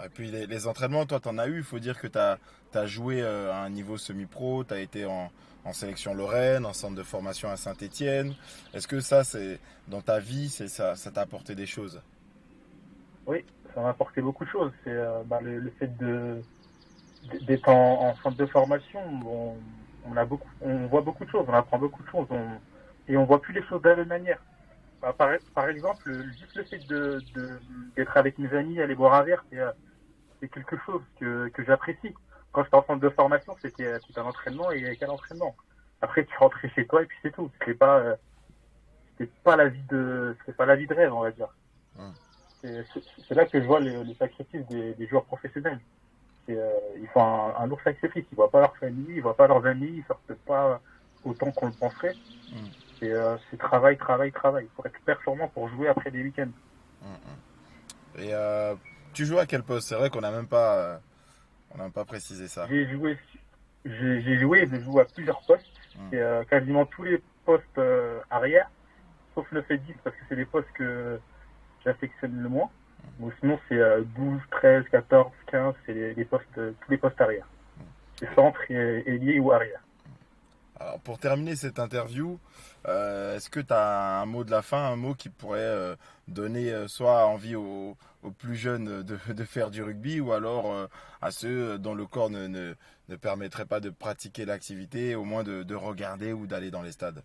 Et puis les entraînements, toi, t'en as eu. Il faut dire que t'as joué à un niveau semi-pro, t'as été en sélection Lorraine, en centre de formation à Saint-Étienne. Est-ce que ça, c'est dans ta vie, ça t'a apporté des choses? Oui, ça m'a apporté beaucoup de choses. C'est le fait d'être en centre de formation. On voit beaucoup de choses, on apprend beaucoup de choses, et on voit plus les choses de la même manière. Par exemple, juste le fait d'être avec mes amis, aller boire un verre, c'est quelque chose que j'apprécie. Quand j'étais en centre de formation, c'était un entraînement et quel entraînement. Après, tu rentrais chez toi et puis c'est tout. C'était pas la vie de rêve, on va dire. C'est là que je vois le sacrifice des joueurs professionnels. Ils font un lourd sacrifice. Ils voient pas leur famille, ils voient pas leurs amis, ils sortent pas autant qu'on le penserait. C'est travail. Il faut être performant pour jouer après des week-ends. Et tu joues à quel poste? C'est vrai qu'on n'a même pas précisé ça. J'ai joué et je joue à plusieurs postes. Et quasiment tous les postes arrière, sauf le fait 10 parce que c'est les postes que j'affectionne le moins. Ou sinon c'est 12, 13, 14, 15, c'est tous les postes arrière. C'est centre, ailier ou arrière. Alors pour terminer cette interview, est-ce que tu as un mot de la fin, un mot qui pourrait donner soit envie aux plus jeunes de faire du rugby, ou alors à ceux dont le corps ne permettrait pas de pratiquer l'activité, au moins de regarder ou d'aller dans les stades?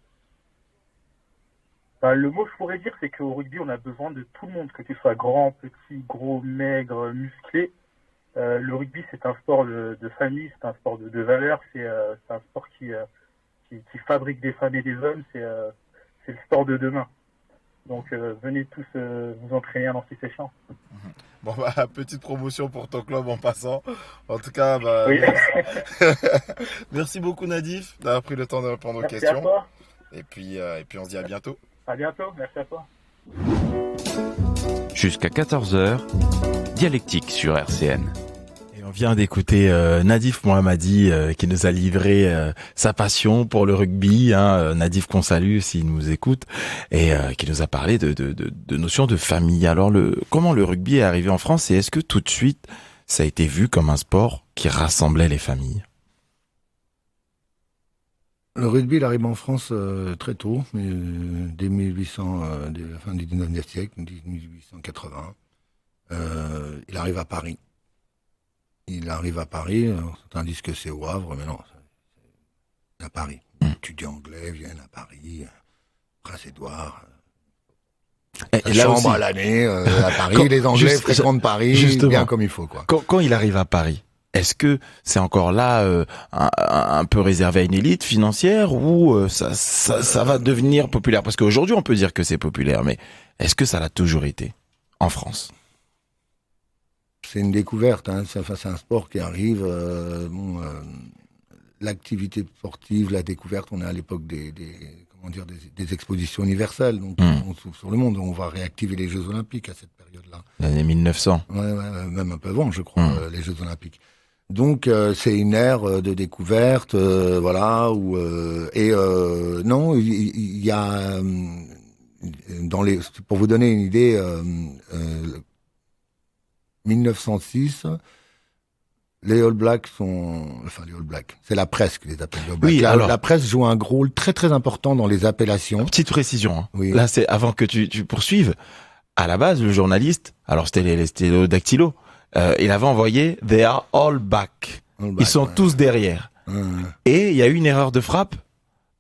Le mot que je pourrais dire, c'est qu'au rugby, on a besoin de tout le monde, que tu sois grand, petit, gros, maigre, musclé. Le rugby, c'est un sport de famille, c'est un sport de valeur, c'est un sport qui fabrique des femmes et des hommes, c'est le sport de demain. Donc venez tous vous entraîner à Nancy Séchant. Bon petite promotion pour ton club en passant. En tout cas, oui. Merci beaucoup Nadif d'avoir pris le temps de répondre aux questions. À toi. Et puis on se dit à bientôt. À bientôt, merci à toi. Jusqu'à 14h, Dialectique sur RCN. Et on vient d'écouter Nadif Mohammadi qui nous a livré sa passion pour le rugby. Nadif qu'on salue s'il nous écoute, et qui nous a parlé de notions de famille. Alors comment le rugby est arrivé en France, et est-ce que tout de suite ça a été vu comme un sport qui rassemblait les familles? Le rugby, il arrive en France très tôt, mais dès 1800, dès la fin du 19e siècle, 1880. Il arrive à Paris. Certains disent que c'est au Havre, mais non, c'est à Paris. Les étudiants anglais viennent à Paris, Prince-Édouard. Et là aussi, à l'année, à Paris, les Anglais fréquentent Paris, justement, bien comme il faut, quoi. Quand il arrive à Paris, est-ce que c'est encore là un peu réservé à une élite financière, ou ça va devenir populaire? Parce qu'aujourd'hui on peut dire que c'est populaire, mais est-ce que ça l'a toujours été en France? C'est une découverte, c'est un sport qui arrive. L'activité sportive, la découverte, on est à l'époque des expositions universelles, donc on s'ouvre sur le monde, on va réactiver les Jeux Olympiques à cette période-là. L'année 1900. Ouais, même un peu avant, je crois, les Jeux Olympiques. Donc c'est une ère de découverte, voilà, non, il y a pour vous donner une idée, 1906. Les All Blacks c'est la presse qui les appelle les All Blacks. Oui, la presse joue un rôle très très important dans les appellations. Petite précision, Oui. Là c'est avant que tu poursuives. À la base, le journaliste, alors c'était les stéréodactylos, il avait envoyé They are all back. Ils sont tous derrière. et il y a eu une erreur de frappe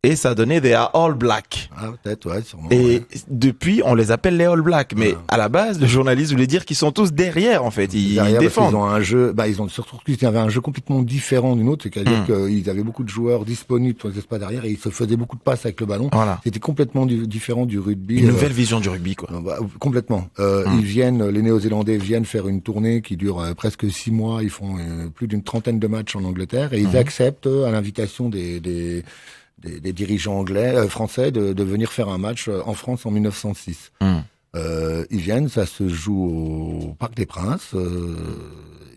et ça a donné des All Black. Ah, peut-être, ouais, sûrement. Et ouais. depuis, on les appelle les All Black. Mais à la base, le journaliste voulait dire qu'ils sont tous derrière, en fait. Ils Derrière, défendent. ils ont un jeu, ils ont surtout qu'ils avaient un jeu complètement différent d'une autre, c'est-à-dire qu'ils avaient beaucoup de joueurs disponibles sur les espaces derrière et ils se faisaient beaucoup de passes avec le ballon. Voilà. C'était complètement différent du rugby. Une nouvelle vision du rugby, quoi. Complètement. Les Néo-Zélandais viennent faire une tournée qui dure presque 6 mois. Ils font plus d'une trentaine de matchs en Angleterre et ils acceptent, à l'invitation des dirigeants français de venir faire un match en France en 1906. Ils viennent, ça se joue au Parc des Princes.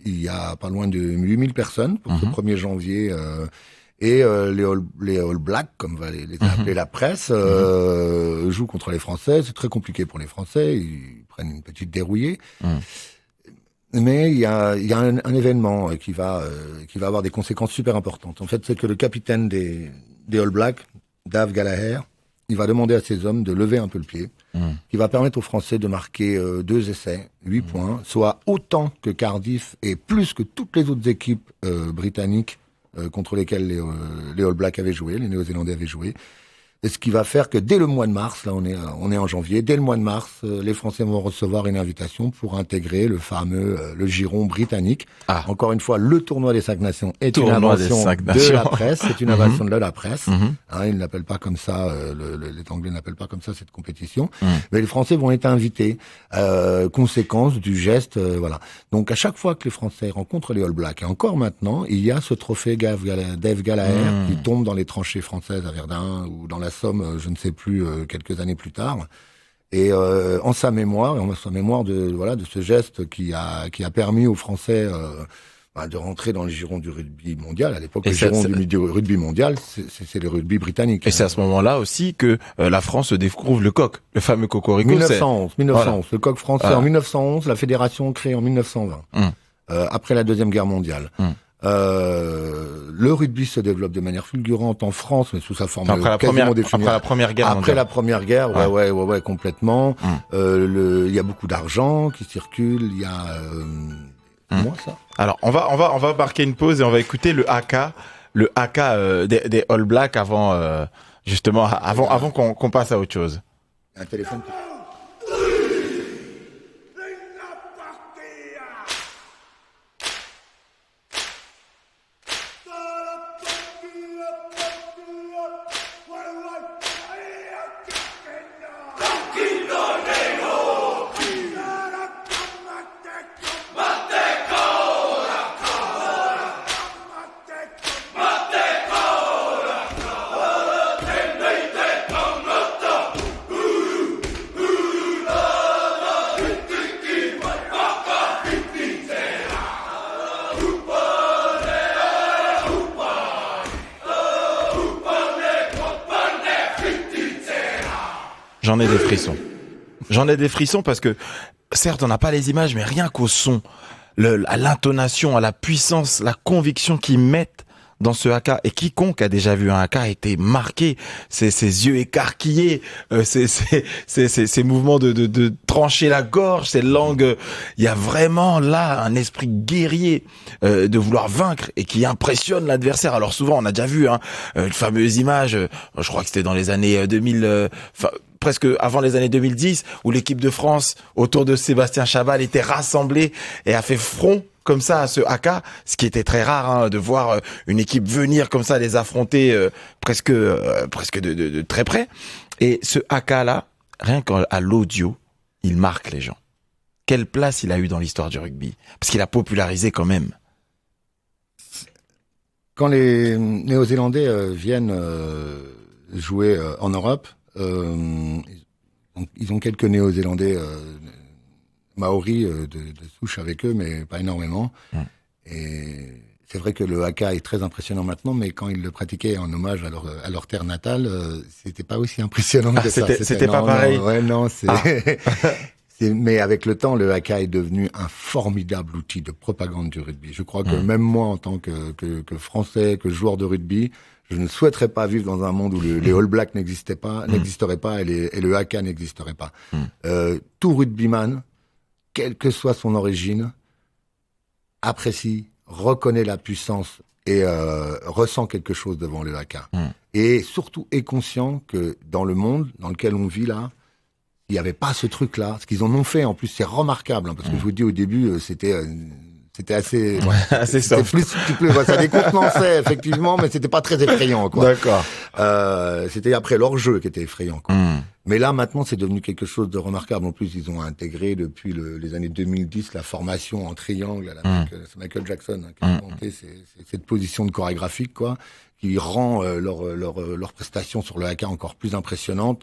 Il y a pas loin de 8000 personnes pour ce 1er janvier. Et les All Blacks, comme va les appeler la presse, jouent contre les Français. C'est très compliqué pour les Français. Ils prennent une petite dérouillée. Mais il y a un événement qui va avoir des conséquences super importantes. En fait, c'est que le capitaine des All Blacks, Dave Gallagher, il va demander à ses hommes de lever un peu le pied, qui va permettre aux Français de marquer 2 essais, 8 points, soit autant que Cardiff et plus que toutes les autres équipes britanniques contre lesquelles les All Blacks avaient joué, les Néo-Zélandais avaient joué. Et ce qui va faire que dès le mois de mars, là on est en janvier, dès le mois de mars, les Français vont recevoir une invitation pour intégrer le fameux le giron britannique. Encore une fois, le tournoi des 5 nations est une invention de la presse, c'est une invention de la presse. Ils n'appellent pas comme ça, les Anglais n'appellent pas comme ça cette compétition. Mais les Français vont être invités, conséquence du geste, voilà. Donc à chaque fois que les Français rencontrent les All Blacks, et encore maintenant, il y a ce trophée Dave Gallagher qui tombe dans les tranchées françaises à Verdun ou dans la Somme, je ne sais plus, quelques années plus tard, et en sa mémoire de ce geste qui a permis aux Français de rentrer dans le giron du rugby mondial. À l'époque, le giron du rugby mondial, c'est le rugby britannique. Et c'est à ce moment-là aussi que la France découvre le coq, le fameux cocorico. 1911, Voilà. Le coq français en 1911, la fédération créée en 1920, après la Deuxième Guerre mondiale. Le rugby se développe de manière fulgurante en France, mais sous sa forme après la première guerre mondiale. Après la Première Guerre, ouais, complètement. Il y a beaucoup d'argent qui circule. Il y a moi ça. Alors on va marquer une pause et on va écouter le haka des All Blacks avant qu'on passe à autre chose. Un téléphone. J'en ai des frissons parce que, certes, on n'a pas les images, mais rien qu'au son, à l'intonation, à la puissance, la conviction qu'ils mettent dans ce haka. Et quiconque a déjà vu un haka a été marqué. Ses yeux écarquillés, ces mouvements de trancher la gorge, ces langues. Il y a vraiment là un esprit guerrier de vouloir vaincre et qui impressionne l'adversaire. Alors souvent, on a déjà vu une fameuse image, je crois que c'était dans les années 2000, presque avant les années 2010, où l'équipe de France, autour de Sébastien Chabal, était rassemblée et a fait front comme ça à ce haka, ce qui était très rare de voir une équipe venir comme ça les affronter presque de très près. Et ce haka là, rien qu'à l'audio, il marque les gens. Quelle place il a eu dans l'histoire du rugby? Parce qu'il a popularisé quand même. Quand les Néo-Zélandais viennent jouer en Europe, ils ont quelques Néo-Zélandais maoris de souche avec eux, mais pas énormément. Et c'est vrai que le haka est très impressionnant maintenant, mais quand ils le pratiquaient en hommage à leur terre natale, c'était pas aussi impressionnant que ça. C'était pas pareil. Mais avec le temps, le haka est devenu un formidable outil de propagande du rugby. Je crois que même moi, en tant que Français, que joueur de rugby, je ne souhaiterais pas vivre dans un monde où les All Blacks n'existeraient pas et le haka n'existerait pas. Tout rugbyman, quelle que soit son origine, apprécie, reconnaît la puissance et ressent quelque chose devant le haka. Et surtout est conscient que dans le monde dans lequel on vit là, il n'y avait pas ce truc-là. Ce qu'ils en ont fait, en plus, c'est remarquable, hein, parce que je vous dis au début, c'était assez, assez soft. Ça décontenançait effectivement, mais c'était pas très effrayant, quoi. D'accord. C'était après leur jeu qui était effrayant, quoi. Mais là, maintenant, c'est devenu quelque chose de remarquable. En plus, ils ont intégré depuis les années 2010 la formation en triangle. C'est Michael Jackson qui a inventé cette position de chorégraphique, quoi, qui rend leur prestation sur le haka encore plus impressionnante.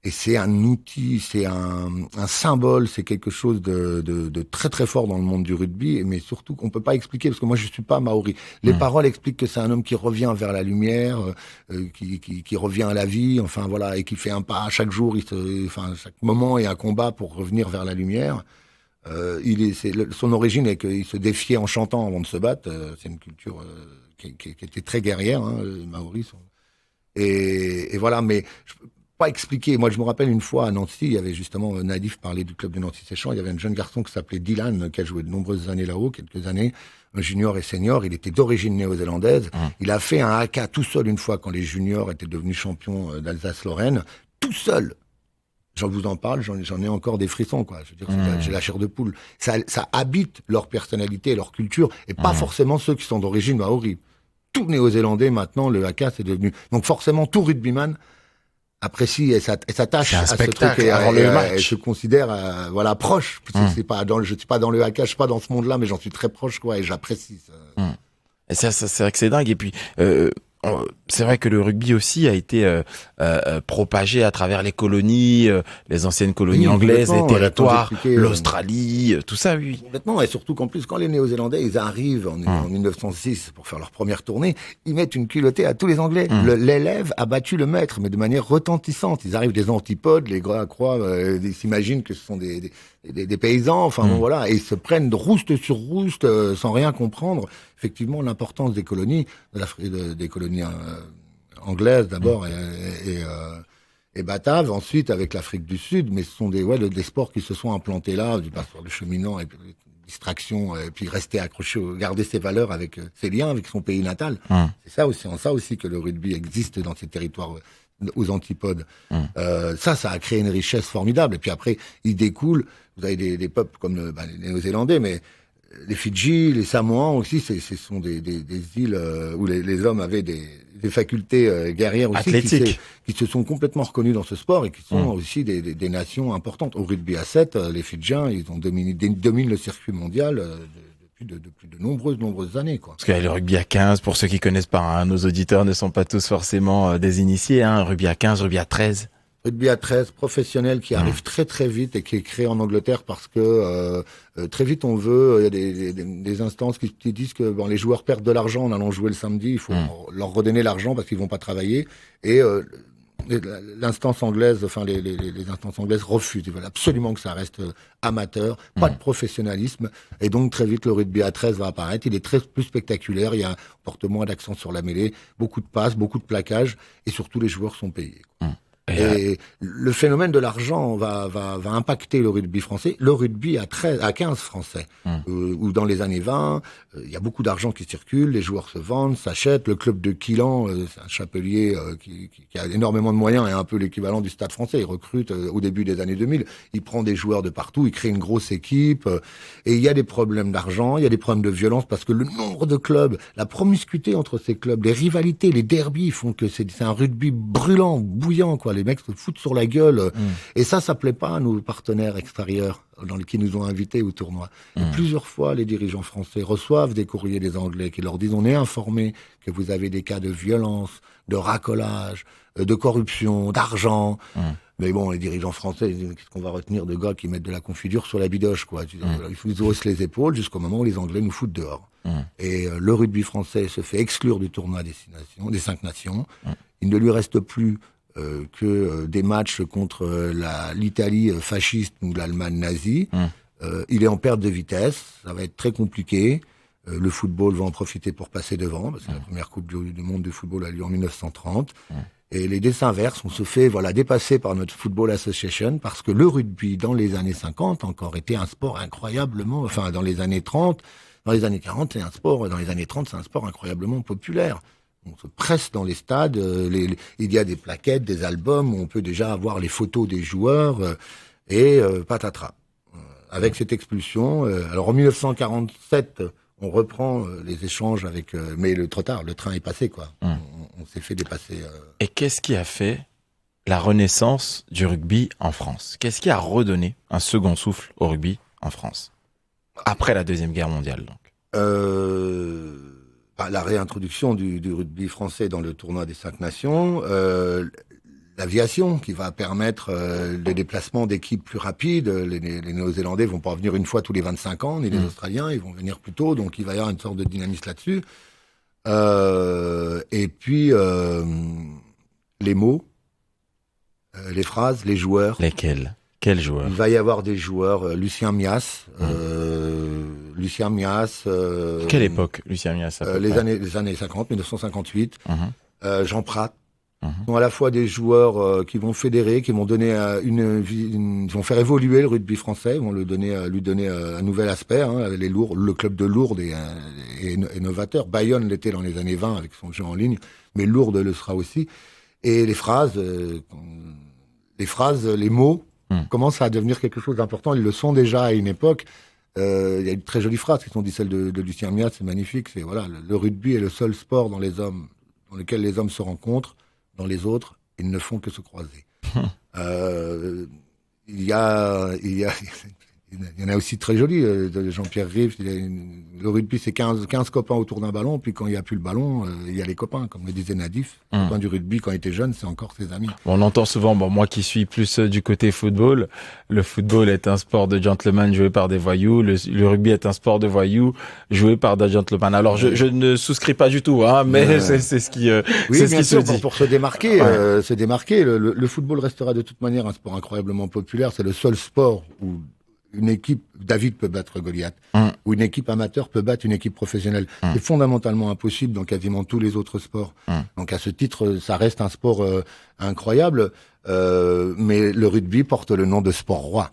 Et c'est un outil, c'est un symbole, c'est quelque chose de très très fort dans le monde du rugby, mais surtout qu'on peut pas expliquer, parce que moi je suis pas maori. Les paroles expliquent que c'est un homme qui revient vers la lumière, qui revient à la vie, enfin voilà, et qui fait un pas à chaque jour, chaque moment est un combat pour revenir vers la lumière. Son origine est qu'il se défiait en chantant avant de se battre. C'est une culture qui était très guerrière, hein, les Maoris sont. Et voilà, mais je peux pas expliquer. Moi, je me rappelle une fois à Nancy, il y avait justement Nadif parlait du club de Nancy-Séchamps. Il y avait un jeune garçon qui s'appelait Dylan, qui a joué de nombreuses années là-haut, quelques années, un junior et senior. Il était d'origine néo-zélandaise. Il a fait un haka tout seul une fois quand les juniors étaient devenus champions d'Alsace-Lorraine, tout seul. J'en vous en parle, j'en ai encore des frissons, quoi. Je veux dire, j'ai la chair de poule. Ça habite leur personnalité et leur culture, et pas forcément ceux qui sont d'origine maori. Tout néo-zélandais, maintenant, le haka, c'est devenu. Donc forcément, tout rugbyman apprécie et s'attache à ce truc et se considère proche. C'est pas je suis pas dans le haka, je suis pas dans ce monde-là, mais j'en suis très proche, quoi, et j'apprécie ça. Et ça c'est vrai que c'est dingue. Et puis c'est vrai que le rugby aussi a été propagé à travers les colonies, les anciennes colonies anglaises, les territoires, l'Australie, tout ça, oui. Complètement, et surtout qu'en plus, quand les Néo-Zélandais, ils arrivent en 1906 pour faire leur première tournée, ils mettent une culottée à tous les Anglais. L'élève a battu le maître, mais de manière retentissante. Ils arrivent des antipodes, les gars croient, ils s'imaginent que ce sont des paysans, enfin bon, voilà, et ils se prennent de rouste sur rouste sans rien comprendre. Effectivement, l'importance des colonies, des colonies anglaises d'abord et bataves, ensuite avec l'Afrique du Sud, mais ce sont des sports qui se sont implantés là, du passeport de cheminant et puis distraction, et puis rester accroché, garder ses valeurs avec ses liens avec son pays natal. C'est ça aussi, en ça aussi que le rugby existe dans ces territoires aux antipodes. Ça a créé une richesse formidable. Et puis après, il découle, vous avez des peuples comme les Néo-Zélandais, mais les Fidji, les Samoans aussi, ce sont des îles où les hommes avaient des facultés guerrières aussi, qui se sont complètement reconnus dans ce sport et qui sont aussi des nations importantes. Au rugby à 7, les Fidjiens, ils dominent le circuit mondial depuis de nombreuses années, quoi. Parce qu'il y a le rugby à 15, pour ceux qui connaissent pas, hein, nos auditeurs ne sont pas tous forcément des initiés, hein, rugby à 15, rugby à 13. Rugby à 13 professionnel qui arrive très très vite et qui est créé en Angleterre parce que très vite il y a des instances qui disent que les joueurs perdent de l'argent en allant jouer le samedi, il faut leur redonner l'argent parce qu'ils vont pas travailler, et l'instance anglaise, les instances anglaises refusent, ils veulent absolument que ça reste amateur, pas de professionnalisme, et donc très vite le rugby à 13 va apparaître. Il est plus spectaculaire, il porte moins d'accent sur la mêlée, beaucoup de passes, beaucoup de plaquages, et surtout les joueurs sont payés, quoi. Et le phénomène de l'argent va impacter le rugby français, le rugby à 15 français, où dans les années 20, il y a beaucoup d'argent qui circule, les joueurs se vendent, s'achètent. Le club de Quillan, c'est un chapelier qui a énormément de moyens et un peu l'équivalent du Stade français. Il recrute au début des années 2000, il prend des joueurs de partout, il crée une grosse équipe, et il y a des problèmes d'argent, il y a des problèmes de violence parce que le nombre de clubs, la promiscuité entre ces clubs, les rivalités, les derbies font que c'est un rugby brûlant, bouillant, quoi. Les mecs se foutent sur la gueule. Et ça plaît pas à nos partenaires extérieurs qui nous ont invités au tournoi. Et plusieurs fois, les dirigeants français reçoivent des courriers des Anglais qui leur disent: on est informé que vous avez des cas de violence, de racolage, de corruption, d'argent. Mais bon, les dirigeants français, qu'est-ce qu'on va retenir de gars qui mettent de la confiture sur la bidoche, quoi. Ils haussent les épaules jusqu'au moment où les Anglais nous foutent dehors. Et le rugby français se fait exclure du tournoi des 5 nations. Il ne lui reste plus que des matchs contre l'Italie fasciste ou l'Allemagne nazie. Il est en perte de vitesse, ça va être très compliqué. Le football va en profiter pour passer devant, parce que la première Coupe du Monde de football a lieu en 1930. Et les dessins inverses, on se fait dépasser par notre Football Association, parce que le rugby, dans les années 50, encore était un sport incroyablement... Enfin, dans les années 30, Dans les années 40, c'est un sport, dans les années 30, c'est un sport incroyablement populaire. On se presse dans les stades, il y a des plaquettes, des albums où on peut déjà avoir les photos des joueurs et patatras. Avec cette expulsion, alors en 1947, on reprend les échanges avec, mais trop tard, le train est passé quoi. On s'est fait dépasser. Et qu'est-ce qui a fait la renaissance du rugby en France? Qu'est-ce qui a redonné un second souffle au rugby en France après la Deuxième Guerre mondiale donc? La réintroduction du rugby français dans le tournoi des 5 nations, l'aviation qui va permettre le déplacement d'équipes plus rapides. Les Néo-Zélandais vont pas venir une fois tous les 25 ans, ni les Australiens, ils vont venir plus tôt, donc il va y avoir une sorte de dynamisme là-dessus. Et puis les mots, les phrases, les joueurs. Lesquels? Quels joueurs? Il va y avoir des joueurs, Lucien Mias. Quelle époque, Lucien Mias? Les années 50, 1958. Jean Prat. Sont à la fois des joueurs qui vont fédérer, qui vont donner ils vont faire évoluer le rugby français, ils vont lui donner un nouvel aspect. Les Lourdes, le club de Lourdes est novateur. Bayonne l'était dans les années 20 avec son jeu en ligne, mais Lourdes le sera aussi. Et les phrases, les mots commencent à devenir quelque chose d'important. Ils le sont déjà à une époque. Il y a une très jolie phrase qui sont dit, celle de Lucien Mias, c'est magnifique. C'est voilà, le rugby est le seul sport dans lequel les hommes se rencontrent. Dans les autres, ils ne font que se croiser. Il y en a aussi très joli, de Jean-Pierre Rives. Le rugby, c'est 15 copains autour d'un ballon, puis quand il n'y a plus le ballon, il y a les copains, comme le disait Nadif. Le copain du rugby, quand il était jeune, c'est encore ses amis. On entend souvent, moi qui suis plus du côté football, le football est un sport de gentleman joué par des voyous, le rugby est un sport de voyous joué par des gentlemen. Alors je ne souscris pas du tout, mais c'est ce qui oui, c'est bien ce qui sûr, se dit. pour se démarquer, le football restera de toute manière un sport incroyablement populaire. C'est le seul sport où une équipe, David peut battre Goliath, ou une équipe amateur peut battre une équipe professionnelle. C'est fondamentalement impossible dans quasiment tous les autres sports. Donc à ce titre, ça reste un sport incroyable, mais le rugby porte le nom de sport roi.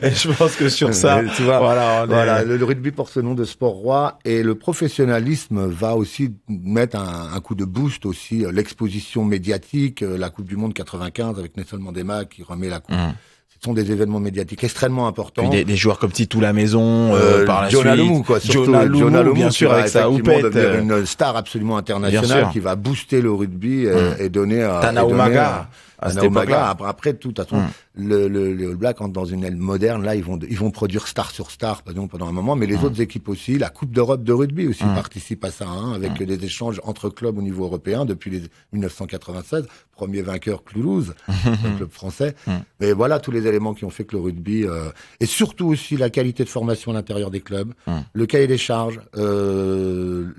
Et je pense que sur ça, tu vois, le rugby porte ce nom de sport roi, et le professionnalisme va aussi mettre un coup de boost aussi, l'exposition médiatique, la Coupe du Monde 95 avec Nelson Mandela qui remet la coupe. Ce sont des événements médiatiques extrêmement importants. Puis des joueurs comme Titou la maison, par la John suite. Alomou, quoi. Surtout John Alomou, bien sûr, avec sa effectivement houppette. devenir une star absolument internationale qui va booster le rugby et donner à Tana Umaga. À cette époque-là. Après, tout, de toute façon, le All Black entre dans une ère moderne. Là, ils vont produire star sur star, pendant un moment, mais les autres équipes aussi. La Coupe d'Europe de rugby aussi participe à ça, avec des échanges entre clubs au niveau européen depuis 1996. Premier vainqueur, Toulouse, le club français. Mais voilà tous les éléments qui ont fait que le rugby, et surtout aussi la qualité de formation à l'intérieur des clubs, le cahier des charges,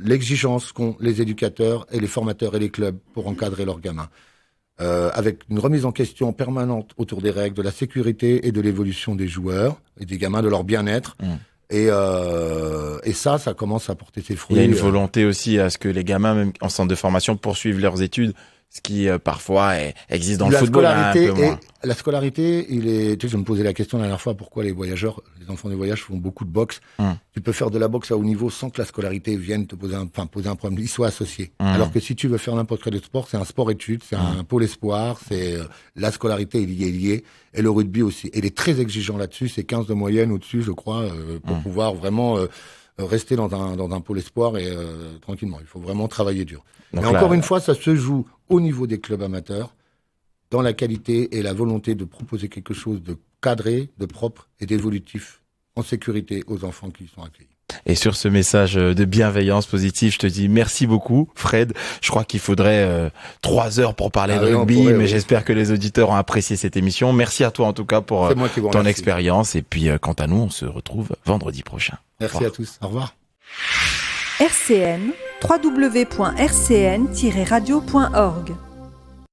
l'exigence qu'ont les éducateurs et les formateurs et les clubs pour encadrer leurs gamins. Avec une remise en question permanente autour des règles, de la sécurité et de l'évolution des joueurs et des gamins, de leur bien-être. Et ça commence à porter ses fruits. Il y a une volonté aussi à ce que les gamins, même en centre de formation, poursuivent leurs études, ce qui parfois existe dans le football un peu moins. La scolarité, tu sais, je me posais la question la dernière fois, pourquoi les enfants des voyages font beaucoup de boxe. Tu peux faire de la boxe à haut niveau sans que la scolarité vienne te poser un problème, ils soient associés. Alors que si tu veux faire n'importe quel sport, c'est un sport-études, c'est un pôle espoir, c'est la scolarité est liée, et le rugby aussi. Et il est très exigeant là-dessus, c'est 15 de moyenne au-dessus, je crois, pour pouvoir vraiment rester dans un pôle espoir et tranquillement. Il faut vraiment travailler dur. Mais encore une fois, ça se joue au niveau des clubs amateurs, dans la qualité et la volonté de proposer quelque chose de cadré, de propre et d'évolutif en sécurité aux enfants qui y sont accueillis. Et sur ce message de bienveillance positive, je te dis merci beaucoup, Fred. Je crois qu'il faudrait 3 heures pour parler de rugby, mais j'espère que les auditeurs ont apprécié cette émission. Merci à toi en tout cas pour ton expérience. Et puis quant à nous, on se retrouve vendredi prochain. Merci à tous. Au revoir. RCN, www.rcn-radio.org